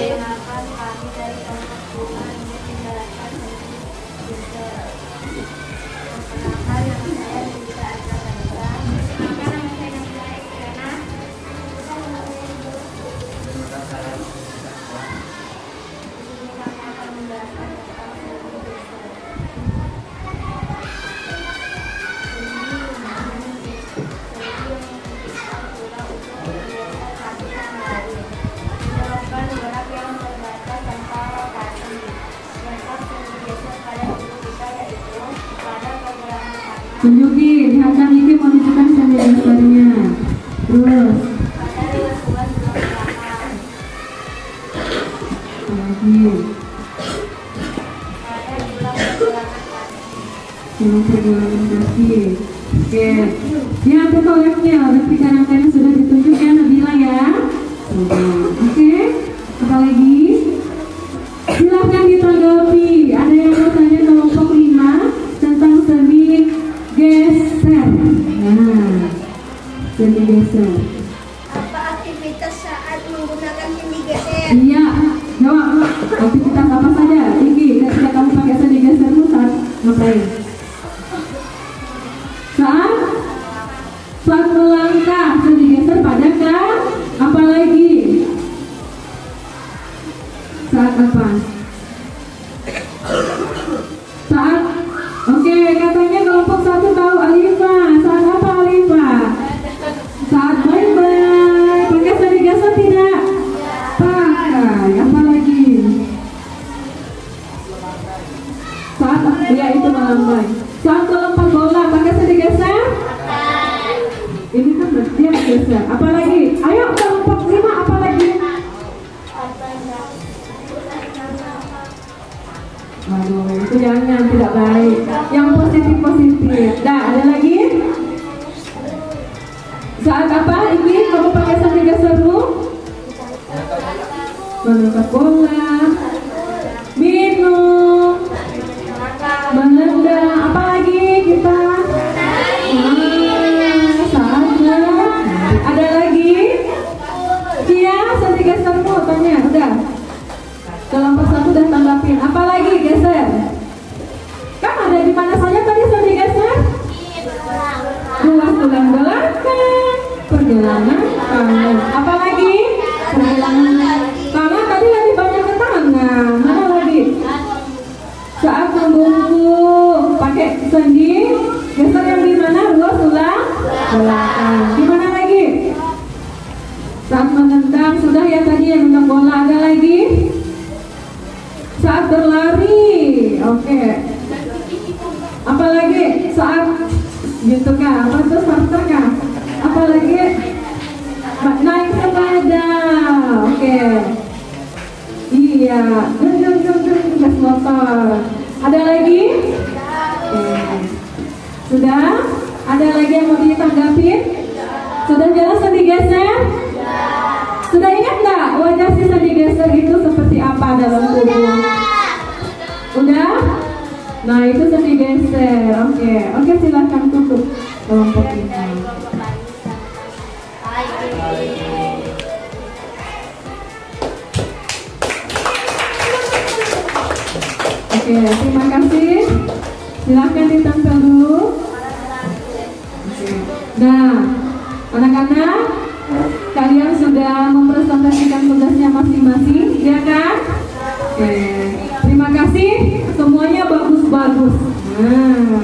Kenalkan kami dari kelompok 5 ingin menjelaskan tentang perkenalkan nama saya Nisa Azra. Perkenalkan nama saya Nabila Isyana. Tunjukin, lihatkan ini menunjukkan sendi gesernya. Terus lagi dengan pergelangan kaki. Oke, ya untuk koleknya replika rangkaian sudah ditunjuk ya Nabila ya. Oke, apa lagi? geser? Apa aktivitas saat menggunakan sendi geser? Iya, jawab. Aktivitas apa saja? Tinggi, ketika kamu pakai sendi gesermu saat ngapain? Saat melangkah, sendi geser pada kan? Apa lagi? Saat apa? Saat, oke, katanya kelompok 1 tahu Alifa. Saat apa Alifa? Saat bye-bye. Pakai sendi geser tidak? Pakai. Apa lagi? Saat, ya itu melambai. Saat melempar bola, pakai sendi geser? Ini kan dia geser. Apa lagi? Ayo kelompok 5, apa lagi? Aduh, itu jangan, tidak baik. Yang positif-positif. Dah, ada lagi? Saat apa ini kamu pakai sendi gesermu? Menangkap bola, minum, menendang. Apa lagi kita? Saatnya. Ada lagi? Iya, sendi gesermu tanya, udah. Kelompok 1 dan tanggapin. Apa lagi geser? Kan ada di mana saja tadi sendi geser? Ruas tulang belakang, perjalanan kanan. Apa lagi? Perjalanan kanan tadi lebih banyak ke tangan. Mana lagi? Saat membungkuk, pakai sendi geser yang di mana? Ruas tulang belakang. Di mana lagi? Saat menendang, sudah ya tadi yang menendang bola. Ada lagi? Saat berlari, oke. Apa lagi? Saat gitu kah? Apa itu starter kah? Apa lagi? Naik sepeda, oke. Iya, gas motor. Ada lagi? Sudah? Ada lagi yang mau ditanggapin? Sudah jelas sendi geser? Sudah ingat nggak wajah si sendi geser itu seperti apa dalam tubuh? Udah? Nah itu sendi geser. Oke, silakan tutup kelompok ini. Oke, terima kasih. Silakan ditempel dulu. Oke. Nah, anak-anak, kalian sudah mempresentasikan tugasnya masing-masing, ya kan? Oke, terima kasih. Semuanya bagus-bagus. Nah,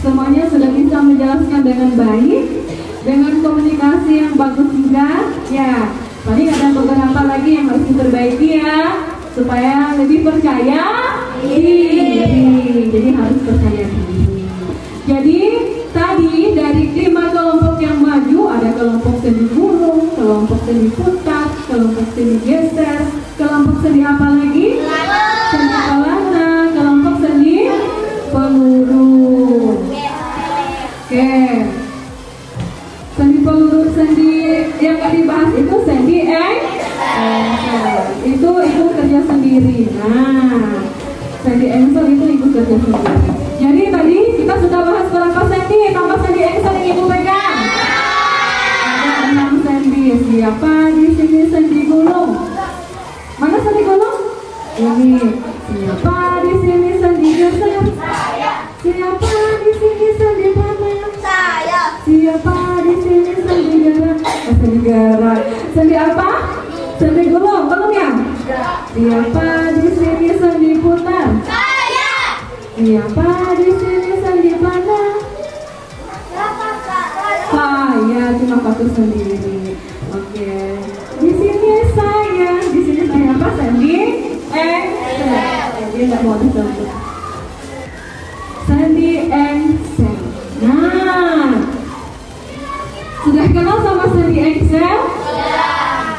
semuanya sudah bisa menjelaskan dengan baik, dengan komunikasi yang bagus juga. Ya, paling ada beberapa lagi yang harus diperbaiki ya, supaya lebih percaya diri. Jadi harus percaya diri. Jadi tadi dari 5 kelompok yang maju ada kelompok sendi burung, kelompok sendi putar, kelompok sendi geser, kelompok sendi apa lagi? Sendi pelana, kelompok sendi peluru. Oke. Sendi peluru, sendi yang gak dibahas itu sendi itu kerja sendiri. Nah, sendi engsel itu ikut kerja sendiri. Jadi tadi kita sudah bahas berapa sendi, tambah sendi engsel yang ibu pegang. Ada 6 sendi. Siapa di sini sendi gulung? Mana sendi gulung? Ini. Siapa di sini sendi geser? Saya. Siapa di sini sendi panah? Saya. Siapa di sini sendi gerak? Sendi gerak. Sendi apa? Sendi gulung, belum ya? Siapa di sini sendi putar? Saya. Siapa di sini sendi panah? Saya cuma pakai sendiri. Oke. Di sini saya apa? Sendi dia nggak mau disebut. Sendi engsel. Nah, sudah kenal sama sendi engsel?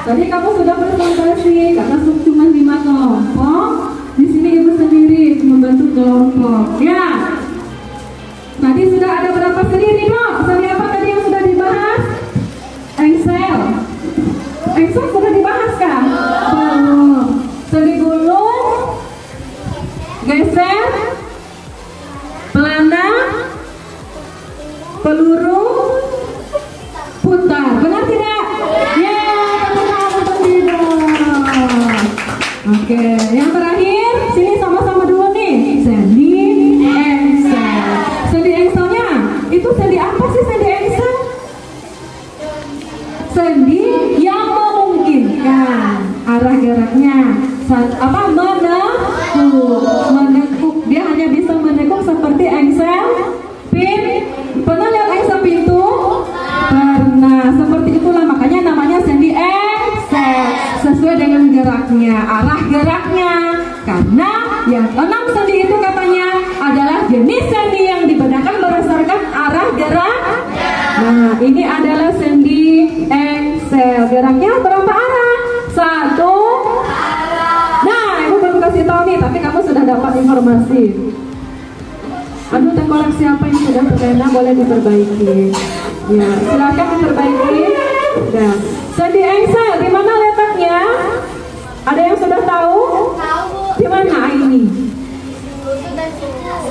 Tadi kamu sudah presentasi karena cuma 5 kelompok. Di sini ibu sendiri membantu kelompok. Ya. Tadi sudah ada berapa sendi nih, Dok? Sendi apa tadi yang sudah dibahas? Engsel. Engsel sudah dibahas kan? Belum. Sendi gulung, geser, pelana, peluru, putar. Benar sendi yang memungkinkan arah geraknya menekuk. Dia hanya bisa menekuk seperti engsel pin. Pernah lihat engsel pintu? Pernah. Seperti itulah makanya namanya sendi engsel, sesuai dengan geraknya, arah geraknya. Karena yang 6 sendi itu katanya adalah jenis sendi yang dibedakan berdasarkan arah gerak. Nah, ini adalah sendi engsel. Geraknya berapa arah? 1. Nah, ibu belum kasih tahu nih, tapi kamu sudah dapat informasi. Aduh, tengkorak siapa yang sudah terkena boleh diperbaiki. Ya, silakan diperbaiki. Nah, sendi engsel di mana letaknya? Ada yang sudah tahu? Di mana ini?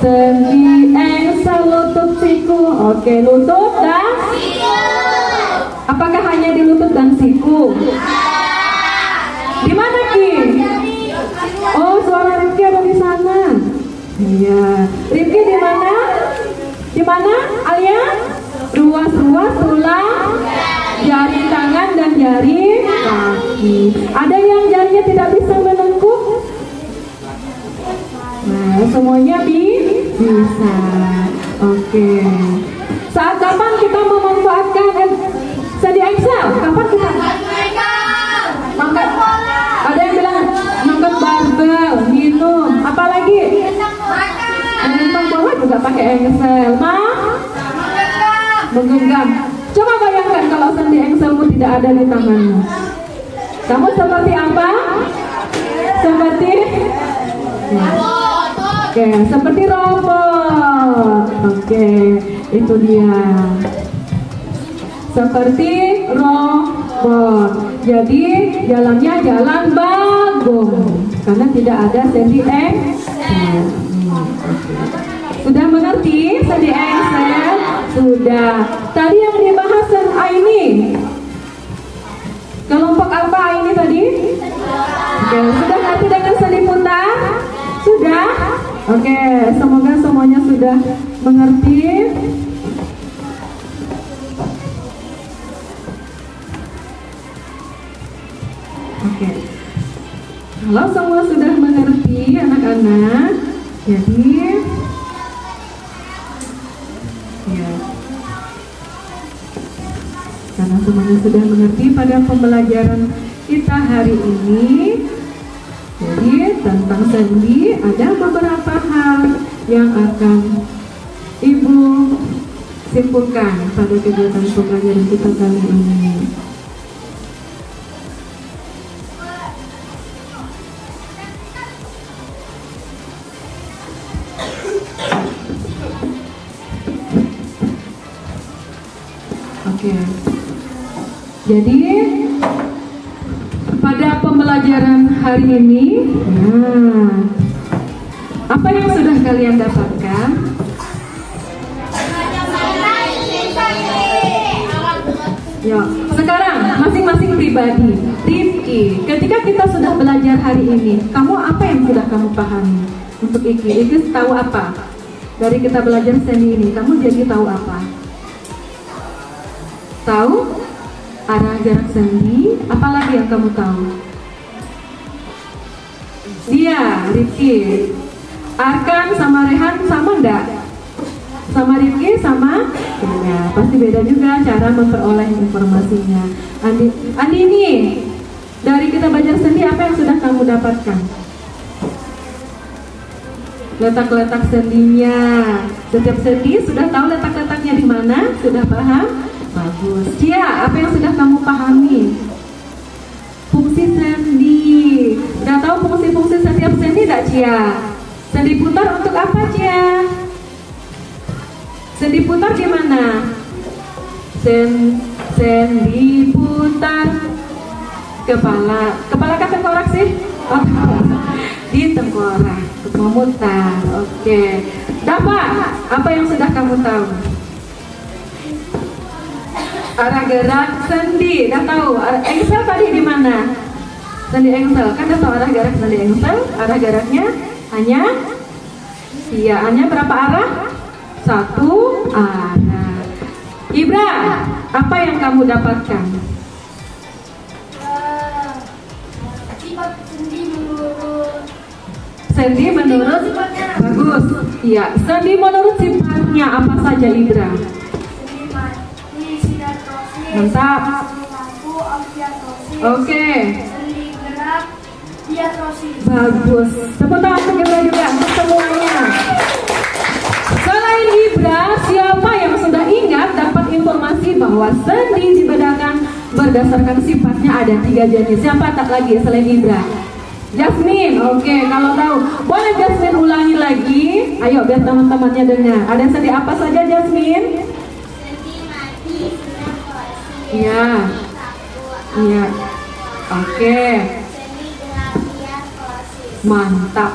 Sendi engsel lutut siku. Oke, lutut dan siku. Apakah hanya di lutut dan siku? Di mana Ki? Oh, suara Rifki ada di sana. Iya. Rifki di mana? Di mana? Alia? Ruas-ruas tulang jari tangan dan jari kaki. Ada yang jarinya tidak bisa menekuk? Nah, semuanya bisa. Oke. Saat kapan kita memanfaatkan sendi engsel? Kapan kita? Makan. Ada yang bilang makan barbel, minum. Apalagi? Makan bola juga pakai engsel. Menggenggam. Coba bayangkan kalau sendi engselmu tidak ada di tanganmu. Kamu seperti apa? Seperti Oke, seperti robot. Oke, itu dia. Seperti robot. Jadi jalannya jalan bagong karena tidak ada sendi engsel. Sudah mengerti sendi engsel? Sudah. Tadi yang dibahas ini kelompok apa ini tadi? Oke, sudah ngerti dengan sendi putar? Sudah? Oke, semoga semuanya sudah mengerti. Oke. Kalau semua sudah mengerti anak-anak, jadi ya, karena semuanya sudah mengerti pada pembelajaran kita hari ini, jadi tentang sendi ada beberapa hal yang akan Ibu simpulkan pada kegiatan pembelajaran kita kali ini. Oke. Jadi pada pembelajaran hari ini, apa yang sudah kalian dapatkan? Ya, sekarang masing-masing pribadi. Rifki, ketika kita sudah belajar hari ini, kamu apa yang sudah kamu pahami? Untuk Iki tahu apa? Dari kita belajar sendi ini, kamu jadi tahu apa? Tahu arah gerak sendi, apalagi yang kamu tahu? Dia, Rifki, Arkan sama Rehan sama enggak? Sama Rifki sama? Ya, pasti beda juga cara memperoleh informasinya. Andi ini, dari kita belajar sendi apa yang sudah kamu dapatkan? Letak-letak sendinya. Setiap sendi sudah tahu letak-letaknya di mana? Sudah paham? Bagus. Cia, apa yang sudah kamu pahami? Fungsi sendi. Sudah tahu fungsi-fungsi setiap sendi tidak, Cia? Sendi putar untuk apa, Cia? Sendi putar di mana? Sendi putar kepala. Kepala ke tengkorak sih? Oh, di tengkorak. Memutar. Oke. Dapat. Apa yang sudah kamu tahu? Arah gerak sendi, dah tahu. Engsel tadi di mana? Sendi engsel, kan dah tahu arah gerak sendi engsel. Arah geraknya hanya, iya, hanya berapa arah? 1 arah. Ibra, apa yang kamu dapatkan? sendi menurut bagus. Iya, sendi menurut sifatnya apa saja Ibra? Sendi mati, silatrosis. Mantap. Sendi lampu, amfiatrosis. Oke. Sendi gerak, diatrosis. Bagus. Tepuk tangan untuk Ibra juga untuk semuanya. Selain Ibra, siapa yang sudah ingat dapat informasi bahwa sendi dibedakan berdasarkan sifatnya ada 3 jenis? Siapa tak lagi selain Ibra? Jasmine, oke, kalau tahu boleh Jasmine ulangi lagi. Ayo biar teman-temannya dengar. Ada sendi apa saja Jasmine? Sendi mati, silatrosis. Iya. Iya. Oke, Sendi gerak, diatrosis. mantap.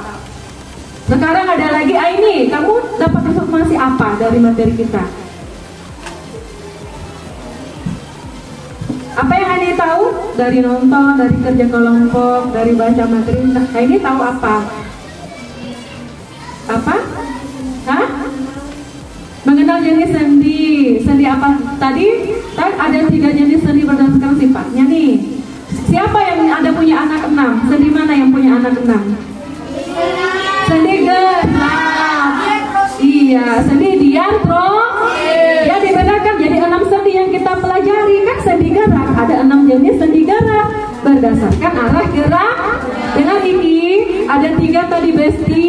Sekarang ada lagi Aini, kamu dapat informasi apa dari materi kita? Apa yang Aini tahu dari nonton, dari kerja kelompok, dari baca materi? Aini tahu apa? Apa? Hah? Mengenal jenis sendi. Sendi apa tadi? Ada 3 jenis sendi berdasarkan sifatnya nih. Siapa yang ada punya anak 6? Sendi mana yang punya anak 6? Sendi gerak. Iya, sendi diatrosis. Ya dibedakan jadi 6 sendi yang kita pelajari kan sendi gerak. Ada 6 jenis sendi gerak berdasarkan arah gerak. Dengan ini ada 3 tadi Besti,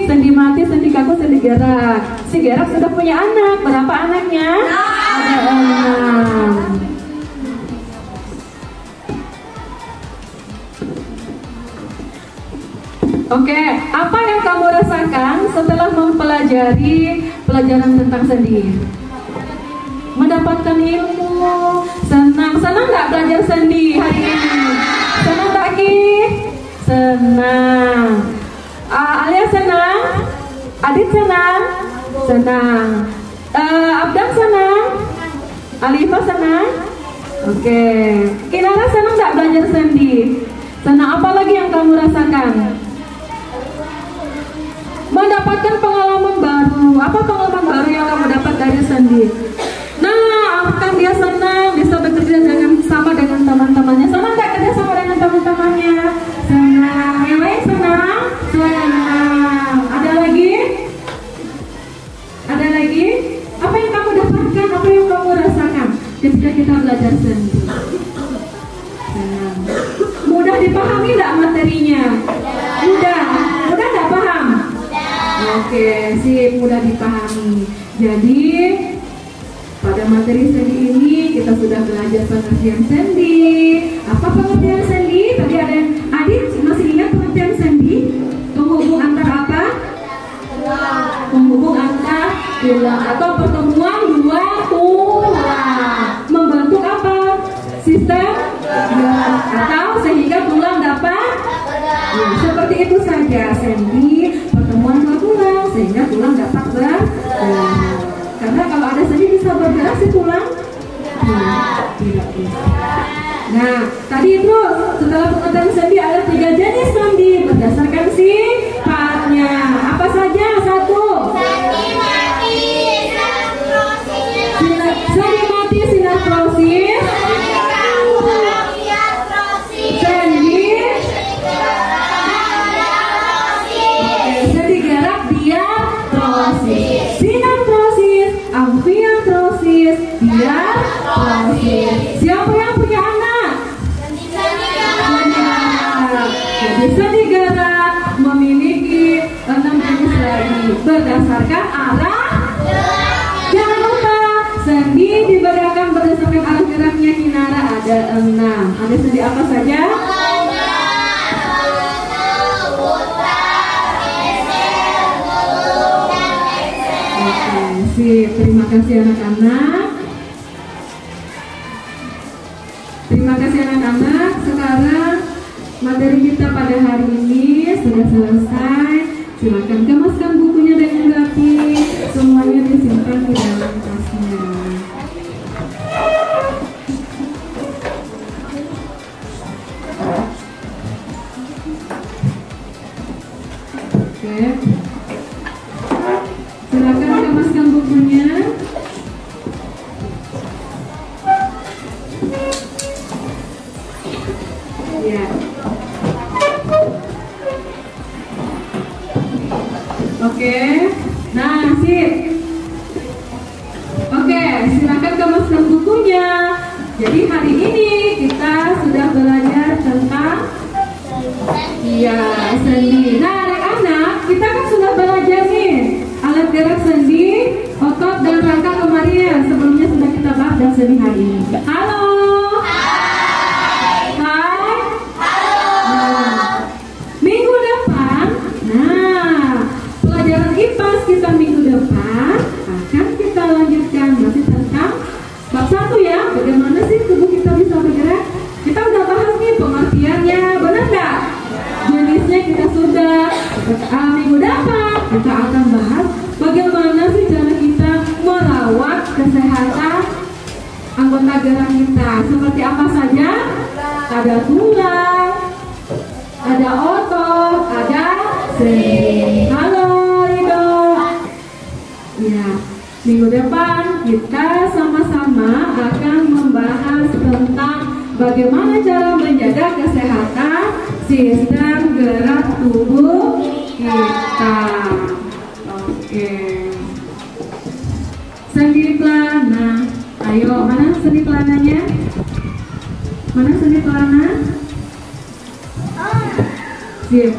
sendi mati, sendi kaku, sendi gerak. Si gerak sudah punya anak. Berapa anaknya? Ada 6. Oke, apa yang kamu rasakan setelah mempelajari pelajaran tentang sendi? Mendapatkan ilmu. Senang nggak belajar sendi hari ini? Senang tak Ki? Senang. Alia senang? Adit senang? Senang. Abdam senang? Alifa senang? Oke. Kinara senang nggak belajar sendi? Senang. Apa lagi yang kamu rasakan? Mendapatkan pengalaman baru. Apa pengalaman baru yang kamu dapat dari sendi? Nah, kan dia senang bisa bekerja sama dengan teman-temannya. Senang nggak kerja sama dengan teman-temannya? Senang. Yang lain senang? Senang. Ada lagi? Ada lagi? Apa yang kamu dapatkan? Apa yang kamu rasakan ketika kita belajar sendi? Senang. Mudah dipahami nggak materinya? Mudah. Mudah nggak paham? Oke, sip, mudah dipahami. Jadi pada materi sendi ini kita sudah belajar pengertian sendi. Apa pengertian sendi? Tadi ada yang Adit masih ingat pengertian sendi? Penghubung antar apa? Penghubung antar tulang atau pertemuan 2 tulang. Membentuk apa? Sistem atau sehingga tulang dapat. Ya, seperti itu saja sendi. Pertemuan 2 tulang sehingga tulang dapat bergerak. Karena kalau ada sendi bisa bergerak si tulang? Tidak bisa. Nah, tadi itu setelah pengertian sendi ada 3 jenis sendi berdasarkan sifatnya. Apa saja? 1. Sendi mati, silatrosis. Sendi mati silatrosis. Sendi gerak diatrosis. Sinartrosis, amfiatrosis, diatrosis. Siapa yang punya anak? Jadi sendi gerak memiliki 6 jenis lagi berdasarkan arah. Jangan lupa sendi dibedakan berdasarkan arah geraknya. Kinara ada 6. Ada sendi apa saja? Sip, terima kasih anak-anak. Terima kasih anak-anak. Sekarang materi kita pada hari ini sudah selesai. Silakan kemaskan bukunya dengan rapi. Semuanya disimpan di dalam tasnya. Oke. Silakan kemaskan bukunya. Ya. hari ini kita sudah belajar tentang sendi. Nah, anak-anak, kita kan sudah belajar nih alat gerak sendi, otot dan rangka kemarin. Sebelumnya sudah kita bahas dan sendi hari ini. Halo. Hai. Halo. Minggu depan, pelajaran IPA kita minggu depan akan kita lanjutkan masih tentang bab 1 ya. Bagaimana sih tubuh kita bisa bergerak? Kita udah bahas nih pengertiannya, benar nggak? Jenisnya kita sudah. Minggu depan kita akan bahas bagaimana sih cara kita merawat kesehatan anggota gerak kita. Seperti apa saja? Ada tulang, ada otot, ada sendi. Halo Rido. Ya, minggu depan kita sama-sama akan membahas tentang bagaimana cara menjaga kesehatan sistem gerak tubuh kita. Oke. Sendi pelana. Ayo, mana sendi pelananya? Mana sendi pelana? Sip.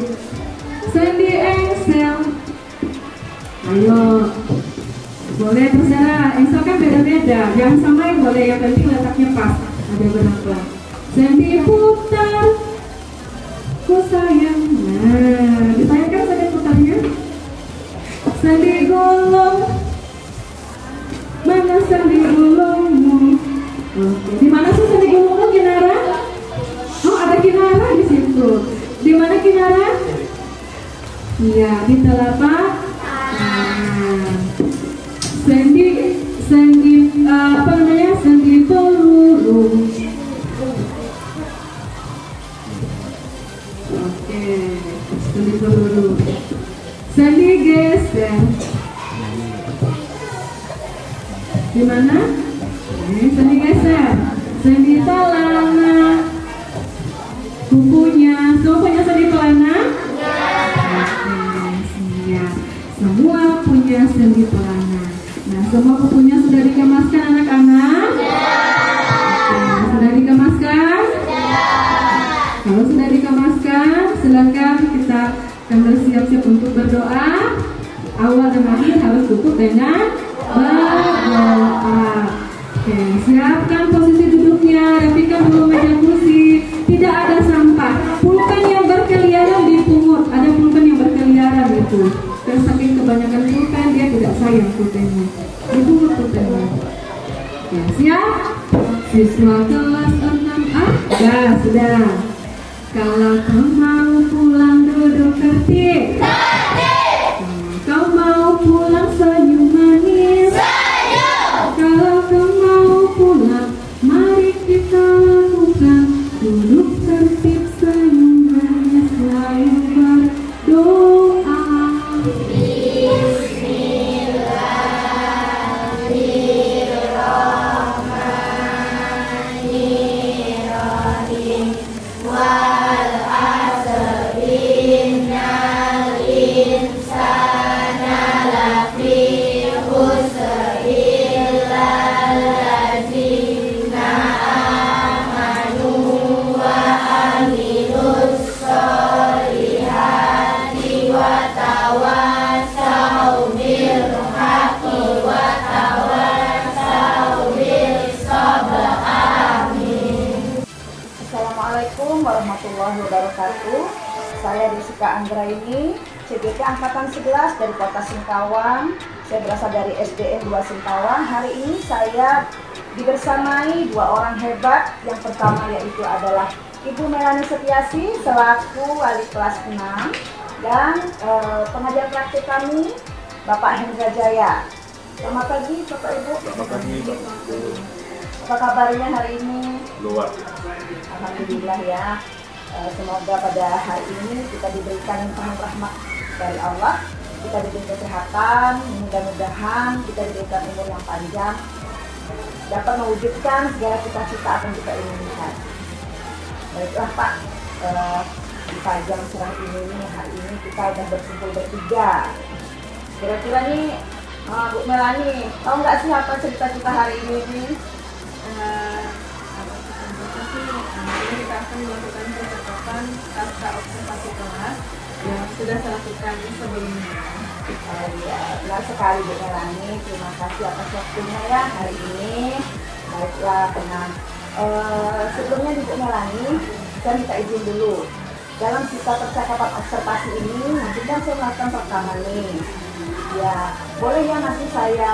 Sendi engsel. Ayo. Boleh terserah. Engsel kan beda-beda. Jangan samain boleh, yang penting letaknya pas. Ada benang. Sendi putar. Ku sayang. Nah, disayangkan sendi putarnya. Sendi gulung. Mana sendi gulungmu? Oke. Di mana sih sendi gulungmu, Kinara? Oh, ada Kinara di situ. Di mana Kinara? Iya, di telapak. Sendi apa namanya? Sendi peluru. Oke, sendi peluru. Sendi geser. Di mana? Ini sendi geser. Sendi pelana. Kukunya, semua punya sendi pelana? Ya, semua punya sendi pelana. Nah, semua kukunya sudah dikemaskan anak-anak? Sudah dikemaskan? Kalau sudah dikemaskan, silakan kita akan bersiap-siap untuk berdoa. Awal dan akhir harus tutup dengan berdoa. Oke, siapkan posisi duduknya, rapikan dulu meja kursi. Tidak ada sampah. Pulpen yang berkeliaran dipungut. Ada pulpen yang berkeliaran itu. Dan saking kebanyakan pulpen, dia tidak sayang pulpennya. Dipungut pulpennya. Ya, siap? Siswa kelas 6A. Ya, sudah. Kalau kau mau pulang duduk tertib. Kau mau pulang senyum manis. Kalau kau mau pulang, mari kita lakukan duduk tertib senyum manis selalu berdoa. Bismillahirrahmanirrahim. Wal asri innal insana lafi khusr illa allazina amanu wa amilus solihati wa tawassaw bil haqqi wa tawassaw bis sabr. Amin. Assalamualaikum warahmatullahi wabarakatuh. Saya Rizka Anggraini, CGT Angkatan 11 dari Kota Singkawang. Saya berasal dari SDN 2 Singkawang. Hari ini saya dibersamai dua orang hebat. Yang pertama yaitu adalah Ibu Melani Setiasi selaku wali kelas 6 dan pengajar praktik kami Bapak Hendra Jaya. Selamat pagi Bapak Ibu. Selamat pagi Bapak. Apa kabarnya hari ini? Luar. Alhamdulillah ya. Semoga pada hari ini kita diberikan penuh rahmat dari Allah, kita diberi kesehatan, mudah-mudahan kita diberikan umur yang panjang, dapat mewujudkan segala cita-cita apa yang kita inginkan. Baiklah Pak, di pajang cerah ini hari ini kita sudah berkumpul bertiga. Kira-kira nih Bu Melani, tahu nggak sih apa cerita kita hari ini? akan melakukan percakapan pasca observasi kelas yang sudah saya lakukan sebelumnya. Ya, benar sekali Bu Melani. Terima kasih atas waktunya ya hari ini. Baiklah, tenang. Sebelumnya Bu Melani, saya minta izin dulu. Dalam sisa percakapan observasi ini, nanti kan saya melakukan pertama nih. Ya, boleh ya nanti saya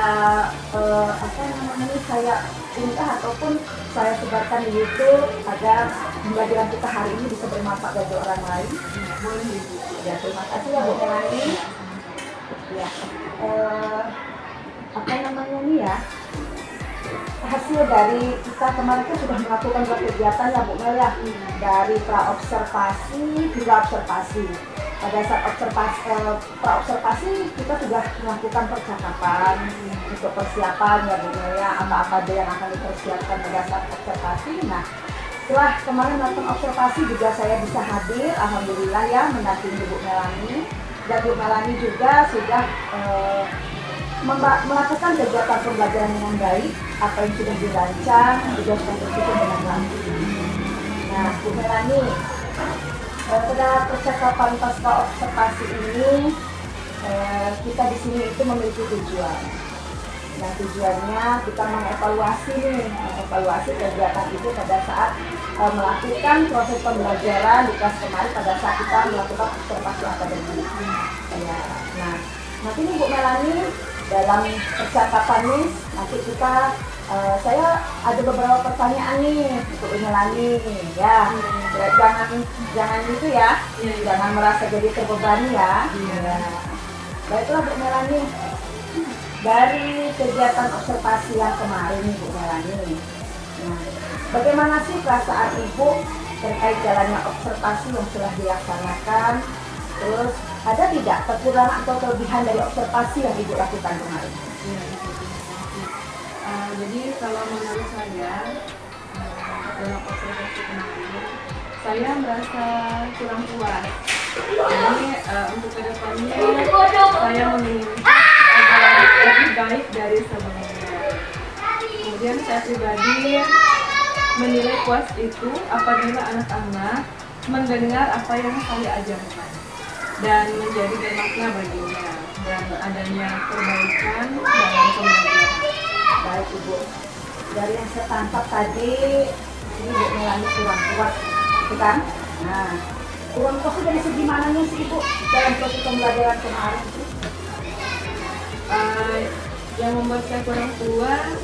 saya unggah ataupun saya sebarkan di YouTube agar pembelajaran kita hari ini bisa bermanfaat bagi orang lain. Boleh. Ya, terima kasih ya Bu Melani. Ya, hasil dari kita kemarin kan sudah melakukan kegiatan ya Bu Mel ya, dari praobservasi hingga observasi. Pada saat praobservasi kita sudah melakukan percakapan untuk persiapan ya Bu Mel ya, apa-apa yang akan dipersiapkan pada saat observasi. Nah, setelah kemarin melakukan observasi juga saya bisa hadir, alhamdulillah ya, mendampingi Bu Melani. Dan Bu Melani juga sudah melakukan kegiatan pembelajaran dengan baik, apa yang sudah dirancang juga sudah tersusun dengan baik. Nah, Bu Melani, pada percakapan pasca observasi ini kita di sini itu memiliki tujuan. Nah, tujuannya kita mengevaluasi kegiatan itu pada saat melakukan proses pembelajaran di kelas kemarin pada saat kita melakukan observasi akademik. Ya, nah, nanti nih Bu Melani dalam percakapan nih nanti kita saya ada beberapa pertanyaan nih untuk Bu Melani ya. Jangan gitu ya, jangan merasa jadi terbebani ya. Baiklah Bu Melani, dari kegiatan observasi yang kemarin nih Bu Melani, nah, bagaimana sih perasaan Ibu terkait jalannya observasi yang sudah dilaksanakan? Terus ada tidak kekurangan atau kelebihan dari observasi yang Ibu lakukan kemarin? Jadi kalau menurut saya dalam observasi kemarin, saya merasa kurang puas. Jadi untuk kedepannya saya menginginkan agar lebih baik dari sebelumnya. Kemudian saya pribadi menilai puas itu apabila anak-anak mendengar apa yang saya ajarkan dan menjadi bermakna baginya dan adanya perbaikan dalam pembelajaran. Baik Ibu, dari yang saya tangkap tadi ini Bu Melani kurang puas, gitu kan? Nah, kurang puas dari segi mananya sih Ibu dalam proses pembelajaran kemarin itu? Yang membuat saya kurang puas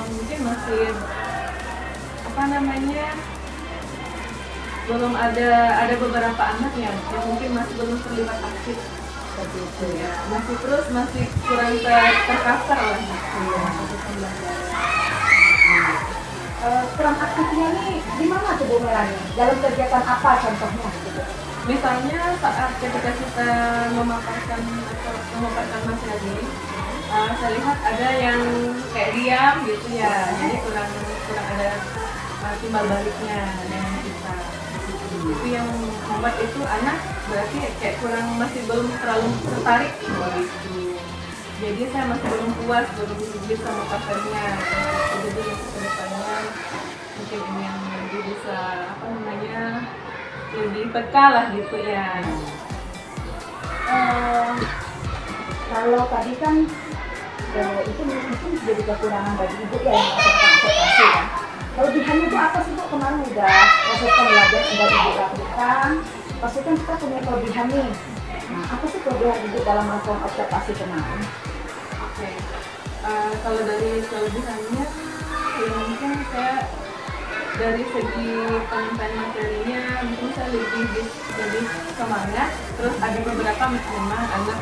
mungkin masih belum ada beberapa anak yang mungkin masih belum terlibat aktif seperti itu ya, masih kurang tercover lah untuk pembelajaran. Kurang aktifnya nih di mana tuh Bu Melani? Dalam kegiatan apa contohnya gitu? Misalnya saat ketika kita memaparkan materi, saya lihat ada yang kayak diam gitu ya, jadi kurang ada timbal baliknya dengan kita. Itu yang membuat itu anak berarti kayak masih belum terlalu tertarik gitu. Jadi saya masih belum puas, belum bisa memaparkannya. Jadi untuk kedepannya mungkin ini yang lebih bisa lebih peka lah gitu ya. Kalau tadi kan itu mungkin jadi kekurangan bagi Ibu ya yang melakukan observasi kan. Kelebihannya itu apa sih Bu? Kemarin udah proses pembelajaran udah Ibu lakukan, pasti kan kita punya kelebihan nih. Nah, apa sih kelebihan Ibu dalam melakukan observasi kemarin? Oke. Kalau dari kelebihannya, ya mungkin saya dari segi penyampaian materinya mungkin saya lebih semangat. Terus ada beberapa memang anak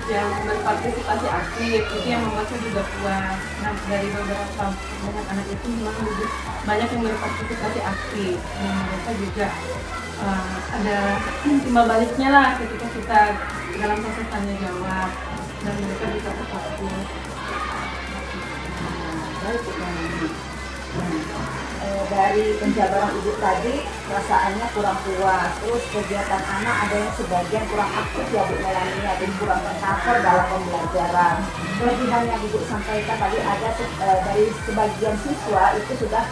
yang berpartisipasi aktif, itu yang membuat saya juga puas. Nah, dari beberapa banyak anak itu memang lebih banyak yang berpartisipasi aktif, dan mereka juga ada timbal baliknya lah ketika kita dalam proses tanya jawab, dan mereka bisa terfokus. Baik, dari penjabaran Ibu tadi perasaannya kurang puas, terus kegiatan anak ada yang sebagian kurang aktif ya Bu Melani, ada yang kurang tercover dalam pembelajaran. Kelebihan yang Ibu sampaikan tadi ada dari sebagian siswa itu sudah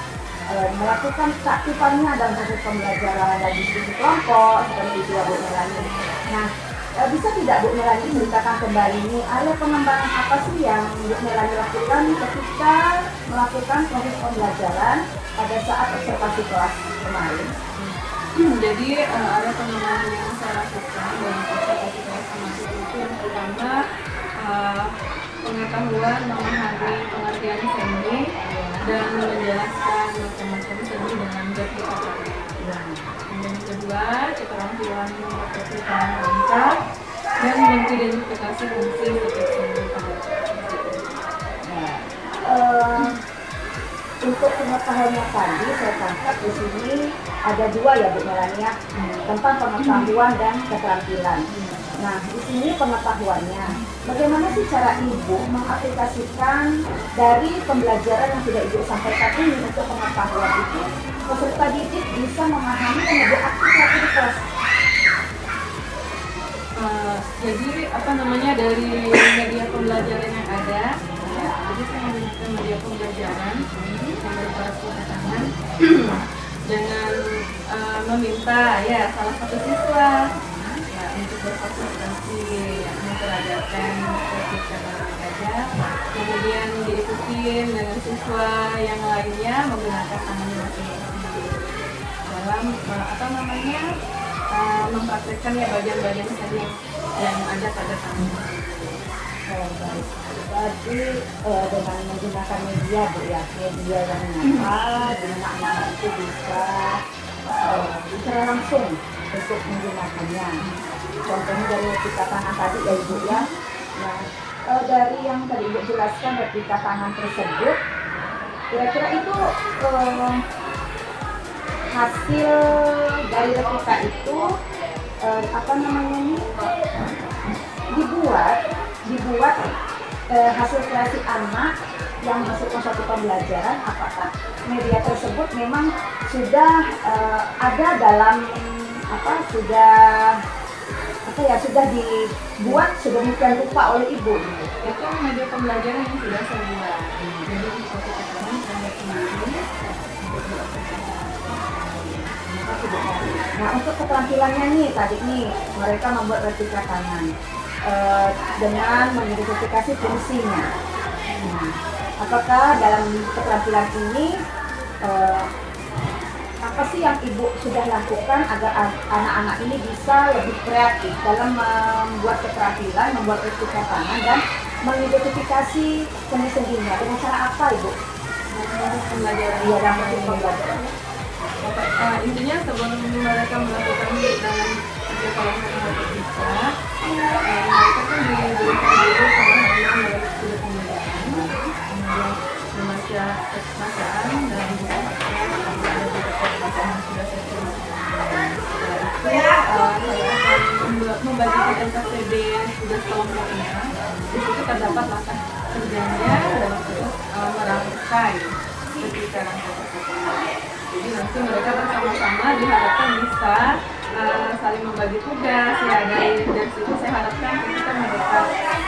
melakukan keaktifannya dalam proses pembelajaran dan diskusi kelompok seperti itu ya Bu Melani. Nah, bisa tidak Bu Melani ceritakan kembali nih area pengembangan apa sih yang Bu Melani lakukan ketika melakukan proses pembelajaran pada saat observasi kelas kemarin? Jadi ada pengembangan yang saya lakukan dalam observasi kelas kemarin itu yang pertama pengetahuan memahami pengertian seni dan menjelaskan macam-macam seni dengan berkata-kata. Yang kedua, keterampilan memperhatikan konsep dan mengidentifikasi fungsi setiap seni pada untuk pengetahuannya tadi saya tangkap di sini ada dua ya Bu Melani ya, tentang pengetahuan dan keterampilan. Nah, di sini pengetahuannya, bagaimana sih cara Ibu mengaplikasikan dari pembelajaran yang sudah Ibu sampaikan ini untuk pengetahuan itu, peserta didik bisa memahami dan lebih aktif lagi di kelas? Jadi dari media pembelajaran yang ada, jadi saya menggunakan media pembelajaran yang berupa tulis tangan dengan meminta ya salah satu siswa untuk berkonsentrasi memperagakan cara belajar, kemudian diikutin dengan siswa yang lainnya menggunakan tangannya masing-masing dalam mempraktekkan ya bagian-bagian seni yang ada pada tangan. Baik. Jadi dengan menggunakan media Bu ya, media yang nyata, di mana anak-anak itu bisa bicara langsung untuk menggunakannya. Contohnya dari replika tangan tadi ya Ibu ya. Nah, dari yang tadi Ibu jelaskan replika tangan tersebut, kira-kira itu hasil dari replika itu dibuat hasil kreasi anak yang masuk ke suatu pembelajaran. Apakah media tersebut memang sudah ada dalam sudah dibuat sedemikian rupa oleh Ibu? Itu media pembelajaran yang sudah saya buat. Jadi di suatu keterangan saya sendiri. Nah, untuk keterampilannya nih tadi nih mereka membuat replika tangan dengan mengidentifikasi fungsinya. Nah, apakah dalam keterampilan ini apa sih yang Ibu sudah lakukan agar anak-anak ini bisa lebih kreatif dalam membuat keterampilan, membuat replika tangan dan mengidentifikasi seni-seninya? Dengan cara apa Ibu? Pembelajaran. Iya, dalam pembelajaran. Intinya sebelum mereka melakukan dalam kelas bisa, mereka kan diberikan dulu pemahaman dari sudut pembelajaran, kemudian membaca teks bacaan dan buku ada buku teks bacaan yang sudah saya tulis. Setelah itu saya akan membagikan KTD tugas kelompoknya. Di situ terdapat langkah kerjanya dalam proses merangkai ketika rangkai tersebut. Jadi nanti mereka bersama-sama diharapkan bisa saling membagi tugas ya. Dari situ saya harapkan ketika mereka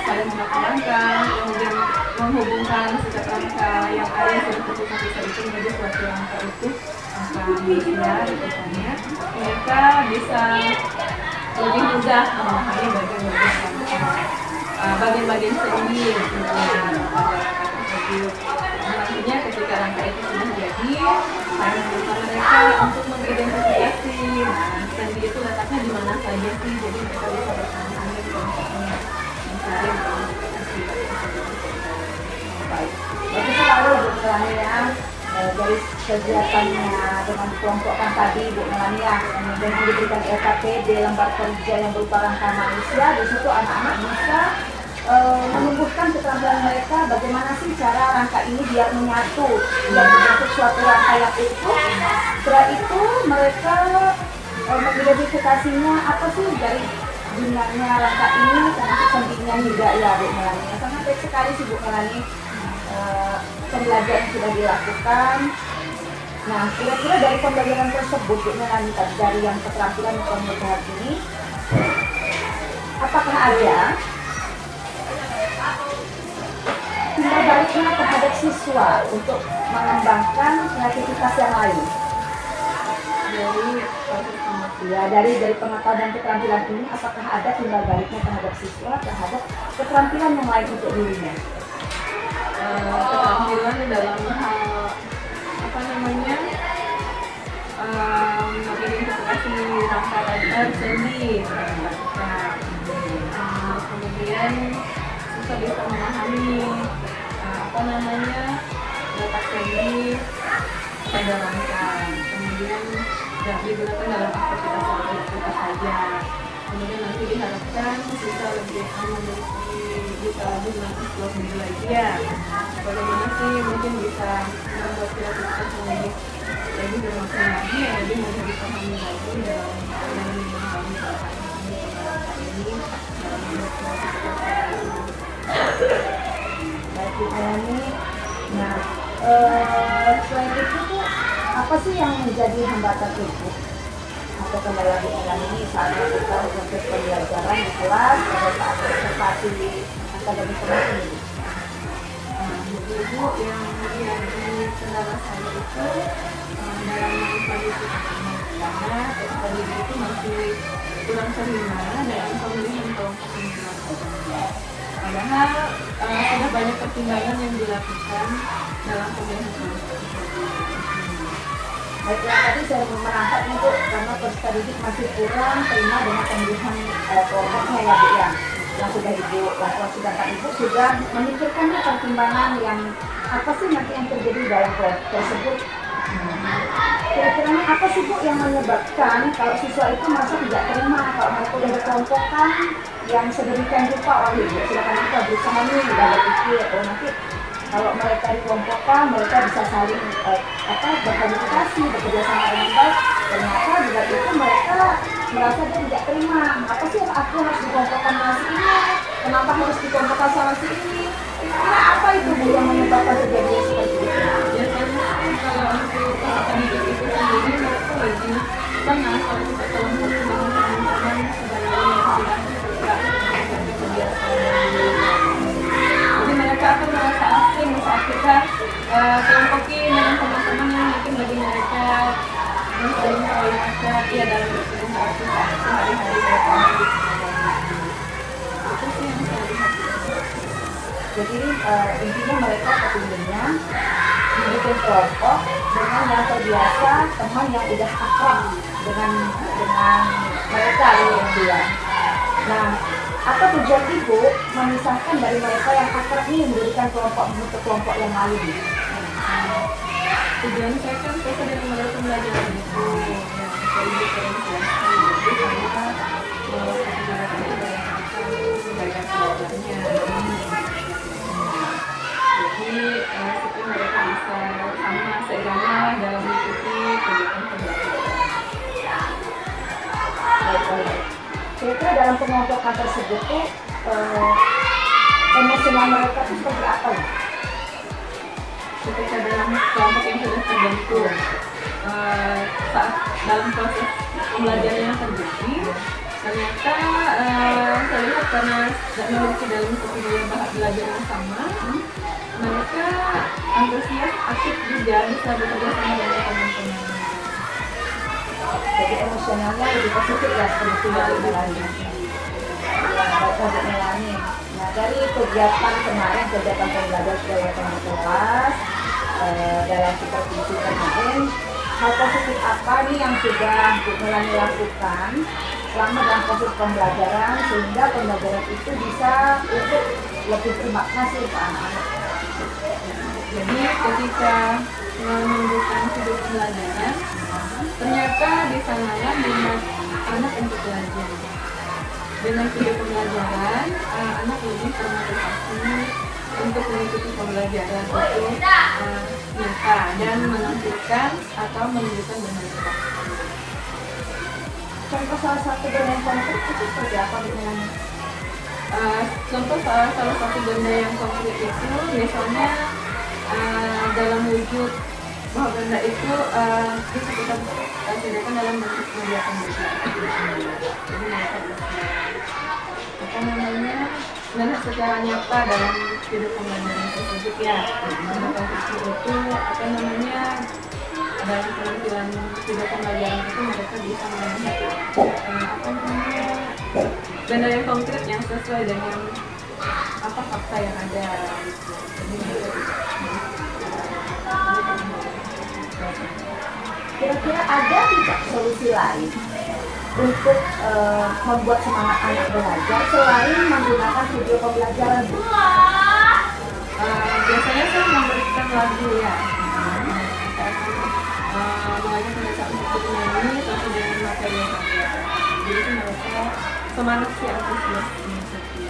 saling mengembangkan, kemudian menghubungkan setiap rangka yang ada yang sudah terpisah itu menjadi suatu rangka utuh, rangka manusia misalnya, mereka bisa lebih mudah memahami bagian-bagian seni tersebut. Nantinya ketika rangka itu sudah jadi, saya meminta mereka untuk mengidentifikasi seni itu letaknya di mana saja sih, jadi mereka bisa bersama-sama mencari mengidentifikasi. Baik, berarti kalau Bu Melani ya dari kegiatannya dengan kelompokkan tadi Bu Melani ya, dan diberikan LKPD lembar kerja yang berupa rangka manusia, di situ anak-anak bisa menumbuhkan keterampilan mereka bagaimana sih cara rangka ini biar menyatu, biar membentuk suatu rangka yang utuh. Setelah itu mereka mengidentifikasinya apa sih dari gunanya rangka ini, termasuk pentingnya juga ya Bu Melani. Sangat baik sekali sih Bu Melani pembelajaran sudah dilakukan. Nah, kira-kira dari pembelajaran tersebut Bu Melani tadi dari yang keterampilan pembelajaran ini, apakah ada timbal baliknya terhadap siswa untuk mengembangkan kreativitas yang lain? Dari pengetahuan dan keterampilan ini, apakah ada timbal baliknya terhadap siswa terhadap keterampilan yang lain untuk dirinya? Keterampilan dalam hal mengidentifikasi rasa seni, kemudian siswa bisa memahami letak seni pada rangka, kemudian digunakan dalam aktivitas saja. Kemudian nanti diharapkan siswa lebih bisa lebih mengeksplor belajar. Bagaimana sih mungkin bisa membuat kreativitas lebih bermakna lagi, lebih mudah dipahami lagi dalam memahami ini Baik, ini. Nah, selain itu tuh apa sih yang menjadi hambatan itu? Atau kembali lagi ini saat kita proses pembelajaran di kelas pada saat observasi akademik ini. Ibu yang menjadi kendala saya itu dalam kondisi karena tadi itu masih kurang terima dalam pemilihan kelompok. Padahal sudah banyak pertimbangan yang dilakukan dalam pemilihan kelompok. Baiklah, tadi saya merangkap untuk karena peserta didik masih kurang terima dengan pemilihan kelompoknya ya Bu ya. Yang sudah Ibu lakukan, sedangkan Ibu sudah memikirkannya pertimbangan yang apa sih nanti yang terjadi dalam kelompok tersebut. Kira-kira apa sih Bu yang menyebabkan kalau siswa itu merasa tidak terima kalau mereka sudah berkelompokkan yang sedemikian rupa oleh Ibu? Silakan kita berusaha nih, sudah berpikir nanti kalau mereka dikelompokkan mereka bisa saling berkomunikasi, bekerja sama dengan baik. Ternyata juga itu mereka merasa dia tidak terima. Apa sih aku harus dikelompokkan sama si ini? Kenapa harus dikelompokkan sama si ini? Kira apa itu Bu yang menyebabkan kejadian seperti itu? Biasanya kalau untuk peserta didik itu sendiri mereka lebih senang kalau kita kelompok dengan teman-teman sebagainya yang sudah kebiasaan. Jadi mereka akan merasa asing saat kita kelompokin dengan teman-teman yang mungkin bagi mereka saling terlihat dalam berinteraksi sehari-hari mereka. Itu sih yang saya lihat. Jadi intinya mereka kepinginnya membuat kelompok dengan yang terbiasa, teman yang udah akrab dengan mereka ya. Nah, apa tujuan Ibu memisahkan dari mereka yang akrab ini menjadikan kelompok bentuk kelompok yang lain? Tujuan saya kan sesuai dengan model pembelajaran itu yang saya diferensiasi karena pembelajaran itu gaya belajarnya. Jadi supaya mereka bisa sama seirama dalam mengikuti kegiatan pembelajaran. Kira-kira dalam pengelompokan tersebut tuh emosional mereka itu seperti apa ya? Ketika dalam kelompok yang sudah terbentuk, saat dalam proses pembelajaran yang terjadi, ternyata saya lihat karena tidak memiliki dalam satu belajar yang sama, mereka antusias, aktif juga bisa bekerja sama dengan teman-teman. Jadi emosionalnya lebih positif ya seperti itu ya Melani. Baik Melani. Nah dari kegiatan kemarin, kegiatan pembelajaran kegiatan kelas dalam supervisi kemarin, hal positif apa nih yang sudah Bu Melani lakukan selama dalam proses pembelajaran sehingga pembelajaran itu bisa untuk lebih bermakna sih untuk anak-anak? Jadi ketika menunjukkan sudut pembelajaran, ternyata di sanalah minat anak untuk belajar. Dengan sudut pembelajaran, anak lebih termotivasi untuk mengikuti pembelajaran itu nyata dan menentukan atau menunjukkan dengan jelas. Contoh salah satu benda yang konkret itu seperti apa dengan contoh salah satu benda yang konkret itu misalnya dalam wujud bahwa benda itu bisa kita sediakan dalam bentuk media pembelajaran. Jadi mereka bisa secara nyata dalam hidup pembelajaran tersebut ya. Contoh kecil itu apa namanya, dalam penampilan hidup pembelajaran itu mereka bisa melihat apa namanya, benda yang konkret yang sesuai dengan apa fakta yang ada gitu. Jadi kira-kira ada tidak solusi lain untuk membuat semangat anak belajar selain menggunakan video pembelajaran? Biasanya saya memberikan lagu ya, mengajak mereka untuk bernyanyi tapi dengan materi yang ada. Jadi itu mereka semangat sih, antusias mengikuti.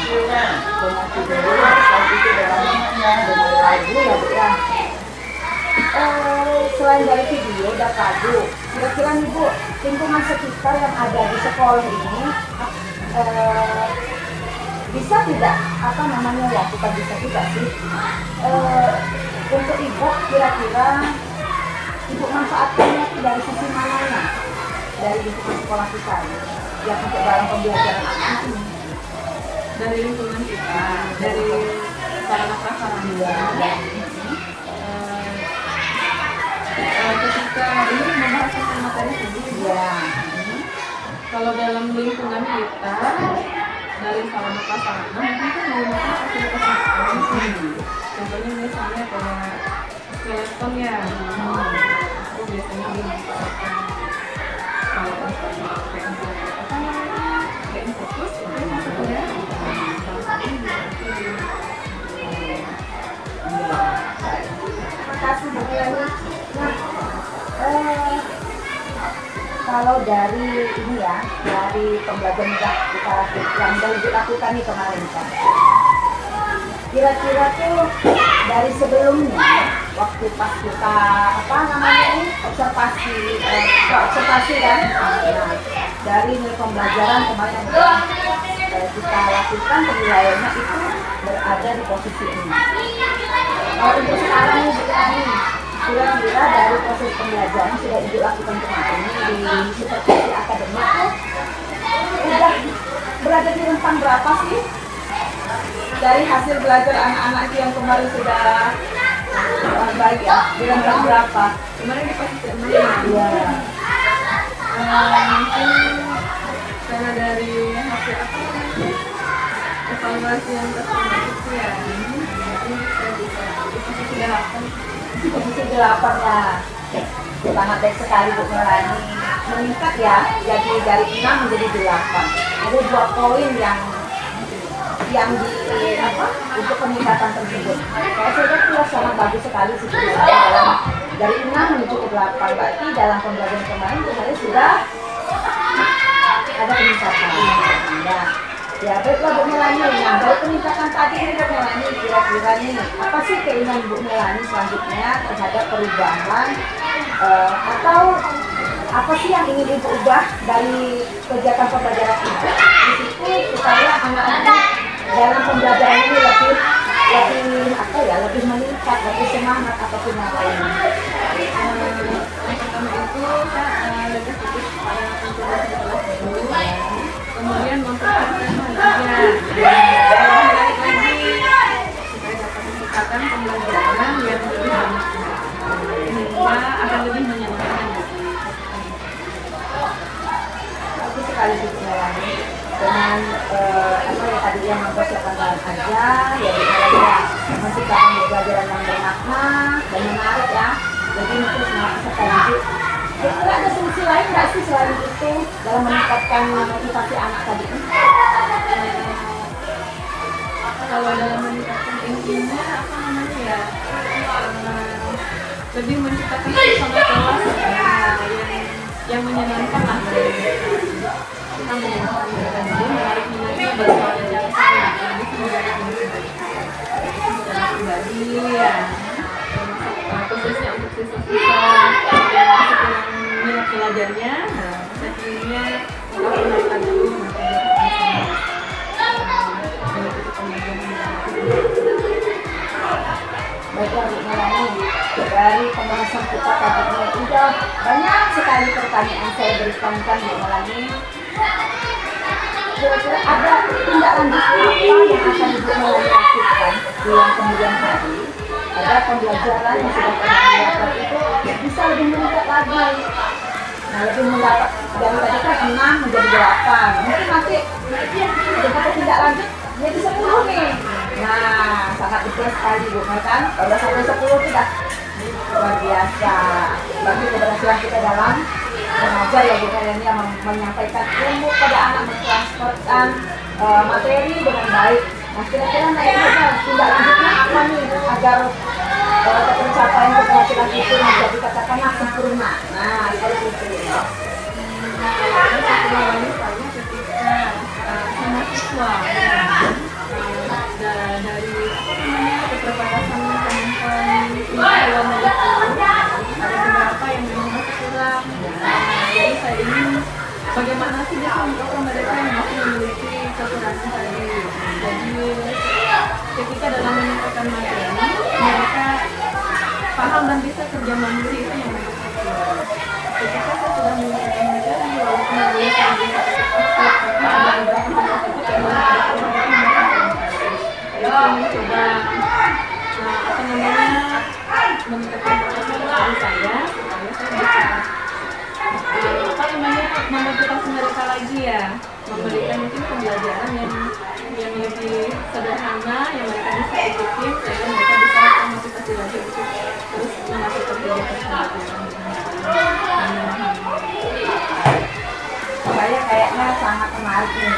Donasi dulu, selain itu dengan lagu ya Bu ya. Selain dari video dan lagu, kira-kira nih Bu, lingkungan sekitar yang ada di sekolah ini bisa tidak, apa namanya ya, bukan bisa tidak sih, untuk Ibu kira-kira Ibu manfaatkannya dari sisi mananya dari lingkungan sekolah kita yang untuk dalam pembelajaran anak ini? Dari lingkungan kita, dari sarana prasarana, ketika ini membahas tentang materi sendiri ya. Kalau dalam lingkungan kita dari sarana prasarana mungkin kan menggunakan fasilitas yang sendiri. Contohnya misalnya kayak skeleton ya, itu biasanya dimanfaatkan kalau kayak fokus itu maksudnya salah satu Terima kasih Bu Melani. Nah, kalau dari ini ya, dari pembelajaran yang sudah dilakukan nih kemarin kan, kira-kira tuh dari sebelumnya waktu pas kita apa namanya ini observasi kan, nah, dari pembelajaran kemarin kita lakukan penilaiannya itu berada di posisi ini. Kalau untuk sekarang nih kira-kira dari proses pembelajaran sudah Ibu lakukan kemarin di supervisi akademik udah berada di rentang berapa sih dari hasil belajar anak-anak itu yang kemarin sudah baik ya, di rentang berapa? kemarin di posisi Iya. mungkin karena dari hasil apa namanya evaluasi yang terkait itu ya, jadi saya bisa di posisi 8. Posisi 8 ya. Sangat baik sekali Bu Melani. Meningkat ya, jadi dari 6 menjadi 8. Ada 2 poin yang di apa untuk peningkatan tersebut. Saya sudah sudah sangat bagus sekali sih dalam dari 6 menuju ke 8. Berarti dalam pembelajaran kemarin saya sudah ada peningkatan. Ya baiklah Bu Melani. Nah, dari peningkatan tadi ini Bu Melani, kira-kira nih apa sih keinginan Bu Melani selanjutnya terhadap perubahan atau apa sih yang ingin Ibu ubah dari kegiatan pembelajaran Ibu di situ supaya anak-anak dalam pembelajaran ini lebih apa ya, lebih meningkat, lebih semangat ataupun yang lainnya. Yang pertama itu saya lebih fokus pada pencapaian kelas dulu, kemudian memperhatikan manfaatnya, balik lagi supaya dapat meningkatkan pembelajaran yang lebih banyak sehingga akan lebih menyenangkan. Bagus sekali Bu Melani dengan apa ya tadi yang mempersiapkan bahan aja ya Bu Melani ya, menciptakan pembelajaran yang bermakna dan menarik ya. Jadi mungkin semua peserta didik. Kira-kira ada solusi lain nggak sih selain itu dalam meningkatkan motivasi anak tadi? Kalau dalam meningkatkan intinya apa namanya ya, lebih menciptakan suasana kelas yang menyenangkan lah dari mereka. Kita menyenangkan mereka dulu, menarik minatnya baru pelajaran saya lebih menjadi pribadi ya, khususnya untuk siswa-siswa yang masih kurang minat belajarnya. Nah, saya pilihnya kita mengenalkan dulu nanti mengikuti pembelajaran. Baiklah Bu Melani, dari pembahasan kita tadi ini sudah banyak sekali pertanyaan saya berikan Bu Melani. kira-kira ada tindak lanjut apa yang akan Ibu Melani lakukan di yang kemudian hari? Ada pembelajaran yang sudah pernah dilakukan itu bisa lebih meningkat lagi. Nah, lebih mendapat dari tadi kan 6 menjadi 8. Mungkin nanti dengan tindak lanjut jadi 10 nih. Nah, sangat betul sekali Bu, kan? Kalau sampai 10 sudah luar biasa. Bagi keberhasilan kita dalam mengajar ya Bu Melani yang menyampaikan ilmu pada anak, mentransferkan materi dengan baik. Nah, kira-kira tindak lanjutnya apa nih agar pencapaian keberhasilan itu menjadi katakanlah sempurna. Nah, seperti itu. Misalnya ketika sama siswa dari keterbatasan kemampuan intelektual itu ada beberapa yang memang masih kurang. Jadi saya ingin bagaimana sih bisa mendorong mereka yang masih memiliki kekurangan tadi. Jadi ketika dalam menyampaikan materi mereka paham dan bisa kerja mandiri, itu yang menurut saya. Ketika saya sudah menyampaikan materi walaupun boleh saya bisa tapi ada beberapa tersebut yang mencoba apa namanya meningkatkan kemampuan saya supaya saya bisa apa namanya memotivasi mereka lagi ya, memberikan mungkin pembelajaran yang lebih sederhana yang mereka bisa ikutin sehingga mereka bisa memotivasi lagi untuk terus melakukan kegiatan Saya kayaknya sangat menarik nih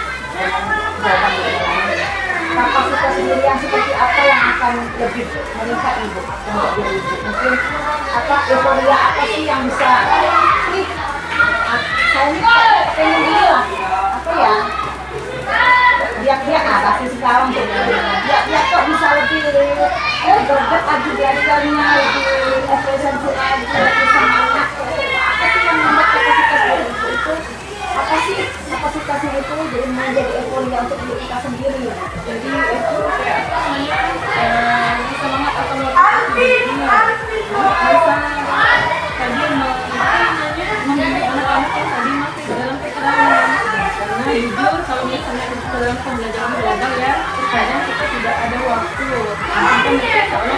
jawaban Bu Melani. Kapasitas sendiri yang seperti apa yang akan lebih meningkat Ibu untuk diri Ibu? Mungkin apa euforia apa sih yang bisa saya ini pengen ini lah apa ya biar pasti sekarang biar kok bisa lebih berget lagi belajarnya, lebih efisiensi lagi, lebih semangat. Apa sih yang membuat kapasitas diri itu? Apa sih kapasitasnya itu jadi menjadi euforia untuk diri kita sendiri? Jadi itu kayak semangat atau motivasi bisa tadi membimbing anak-anak yang tadi masih dalam kekurangan. Karena jujur kalau misalnya dalam pembelajaran gagal ya, terkadang kita tidak ada waktu. Mungkin mereka seolah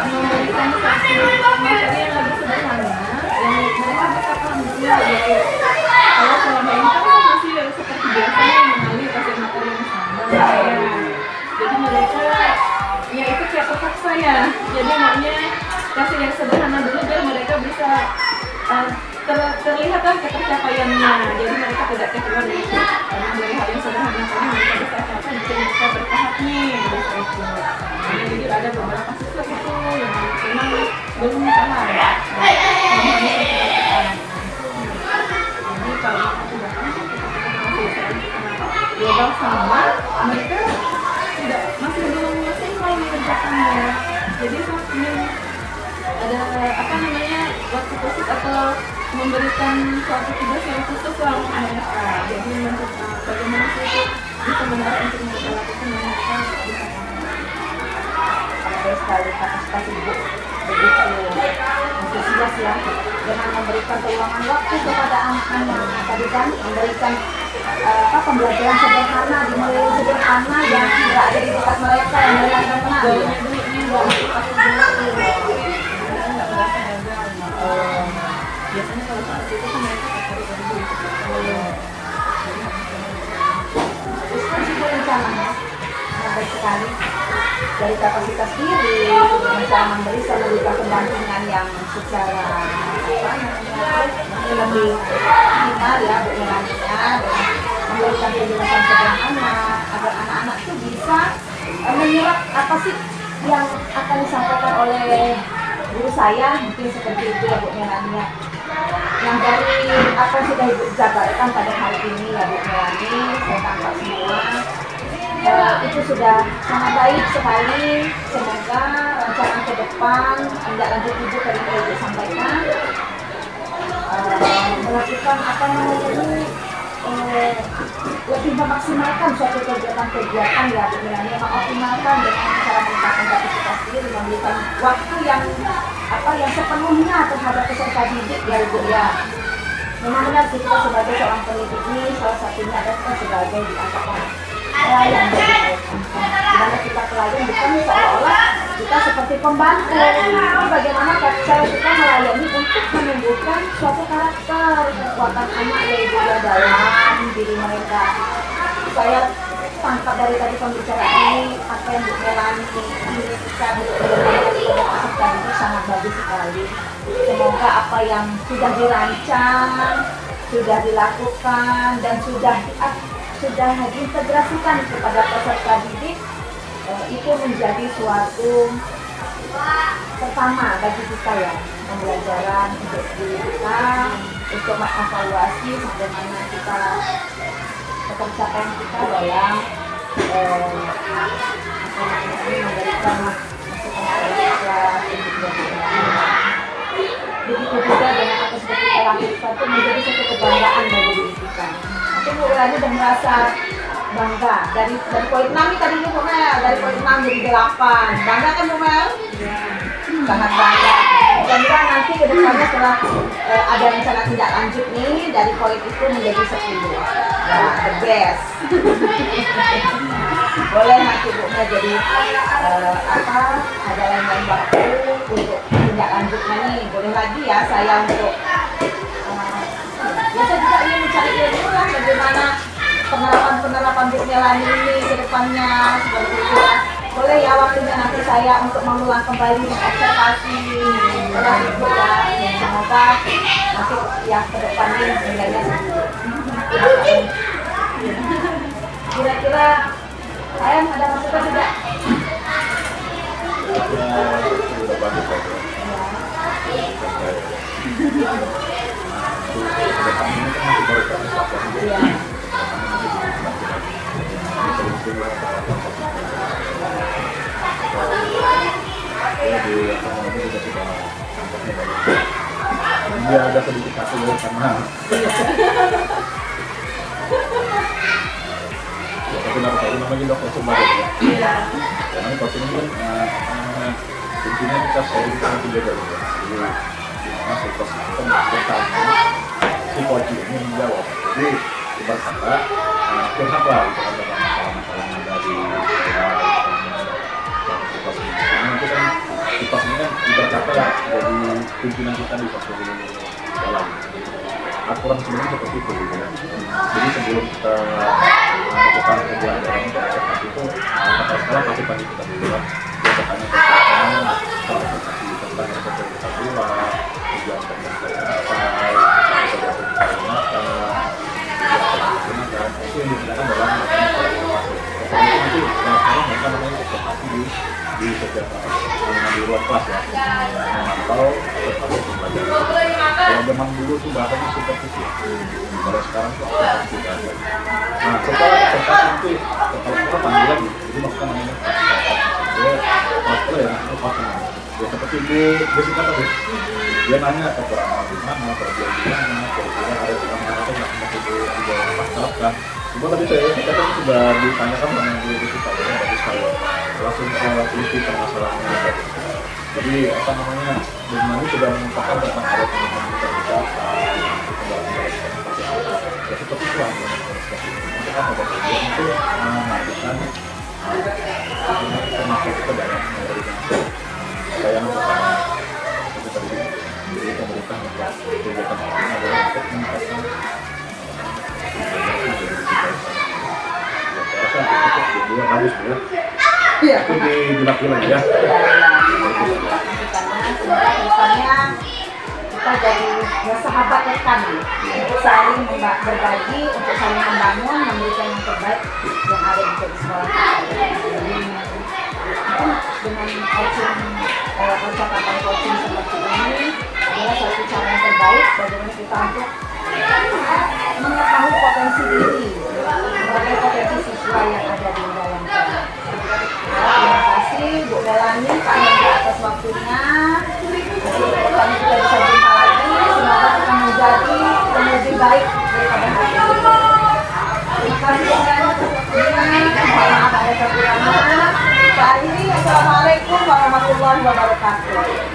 memberikan satu materi yang lebih sederhana yang mereka bisa paham gitu. Kalau selama ini kan masih seperti biasanya mengalami pasien materi yang sama. Jadi mereka ya itu kayak terpaksa ya. Jadi maunya kasih yang sederhana dulu biar mereka bisa terlihat kan ketercapaiannya. Jadi mereka tidak kecewa dari itu karena dari hal yang sederhana tadi mereka bisa capai dan mereka bertahap nih seperti itu. Jadi jujur ada beberapa siswa itu yang memang belum paham ya. Jadi kalau aku sudah global sama mereka masih belum maksimal mengerjakannya. Jadi saya ingin ada apa namanya waktu khusus atau memberikan suatu tugas yang khusus untuk mereka. Jadi bagaimana sih bisa menarik untuk mereka lakukan dan mereka bisa Ada sekali kapasitas Ibu begitu antusias ya dengan memberikan peluangan waktu kepada anak-anak. Tadi kan memberikan pembelajaran sederhana, dimulai sederhana yang tidak ada di dekat mereka yang mereka kenal. Biasanya kalau saat itu kan mereka tertarik dari Terus kan juga rencananya baik sekali dari kapasitas diri, rencana memberi solusi pendampingan yang secara lebih minimal ya Bu Melaninya dan memberikan penjelasan sederhana agar anak-anak itu bisa menyerap apa sih yang akan disampaikan oleh guru saya, mungkin seperti itu ya Bu Melani. Yang dari apa yang sudah Ibu jabarkan pada hari ini ya Bu Melani, saya tangkap semua itu sudah sangat baik sekali. Semoga rencana ke depan tindak lanjut Ibu tadi yang Ibu sampaikan melakukan apa namanya lebih memaksimalkan suatu kegiatan-kegiatan ya Bu Melani, mengoptimalkan dengan cara meningkatkan kapasitas diri, memberikan waktu yang sepenuhnya terhadap peserta didik ya Ibu ya. memang benar sih kita sebagai seorang pendidik ini salah satunya adalah kita sebagai diangkatkan pelayan dari mereka. Dimana kita pelayan bukan seolah-olah kita seperti pembantu, tapi bagaimana cara kita melayani untuk menumbuhkan suatu karakter kekuatan anak yang juga dalam diri mereka. Saya tangkap dari tadi pembicaraan ini apa yang Bu Melani ini kita tadi itu sangat bagus sekali. Semoga apa yang sudah dirancang, sudah dilakukan dan sudah diintegrasikan kepada peserta didik itu menjadi suatu pertama bagi kita ya, pembelajaran untuk diri kita, untuk mengevaluasi bagaimana kita pencapaian kita dalam memberikan masukan kepada begitu juga dengan apa seperti kita lakukan itu menjadi satu kebanggaan bagi diri kita. Mungkin Bu Melani sudah merasa bangga dari poin 6 tadi Bu Mel, dari poin 6 jadi 8. Bangga kan Bu Mel? Sangat bangga. Mudah-mudahan nanti ke depannya setelah ada rencana tindak lanjut nih dari poin itu menjadi 10. Nah, the best. Boleh nanti Bu Mel jadi ada lain-lain waktu untuk tindak lanjutnya nih. Boleh lagi ya saya untuk biasa juga ingin mencari ilmu lah bagaimana penerapan Bu Melani ini ke depannya seperti itu. Boleh ya waktunya nanti saya untuk mengulang kembali observasi semoga nanti yang ke depannya nilainya kira-kira saya ada masukan tidak? Dia ada sedikit kasih karena tapi namanya dokter sebagai ya. Karena vaksin ini kan intinya kita sharing sama juga jadi dimana situasi kita menentukan si coach ini menjawab. Jadi ibarat kata curhat lah gitu kan dalam masalah-masalah yang ada di situasi ini. Karena itu kan situasi ini kan ibarat kata jadi pimpinan kita di suatu dalam aturan sebenarnya seperti itu gitu ya. Jadi sebelum kita melakukan pembelajaran seperti itu, kata sekolah pasti kita dulu kan dia bertanya tentang yang kita buat, tujuan pembelajaran apa, kita menggunakan, itu yang digunakan dalam itu sekarang mereka namanya observasi di setiap di ruang kelas ya, memantau proses pembelajaran. Kalau zaman dulu tuh bahasanya supervisi, kalau sekarang tuh observasi bahasa. Nah setelah observasi itu kalau kita panggil lagi, itu maksudnya namanya ya ya seperti Bu Jessica tadi, dia nanya kekurangan di mana, kelebihan di mana, kira-kira ada kekurangan atau nggak seperti itu juga masalahkan. Cuma tadi kita kan sudah ditanyakan sama Bu Jessica, ya tadi sekali langsung inti permasalahannya tadi. Jadi apa namanya, Bagaimana sudah mengungkapkan tentang ada teman-teman kita ya seperti itu lah untuk apa bagian itu melakukan termasuk ke dalam memberikan saya bersama seperti tadi jadi pemerintah membuat kegiatan ini adalah untuk meningkatkan saya rasa cukup dia bagus ya itu dilakukan ya misalnya kita jadi sahabat rekan untuk saling berbagi, untuk saling membangun, memberikan yang terbaik yang ada di sekolah kita. Jadi dengan coaching, percakapan coaching seperti ini adalah satu cara yang terbaik bagaimana kita untuk mengetahui potensi diri, berbagai potensi siswa yang ada di dalam kita. Terima kasih Bu Melani, Pak Hendra atas waktunya. Kami kita bisa jumpa lagi. Semoga kita menjadi yang lebih baik daripada hari ini. Terima kasih Bu Melani atas waktunya. Mohon maaf ada kekurangan. Assalamualaikum warahmatullahi wabarakatuh.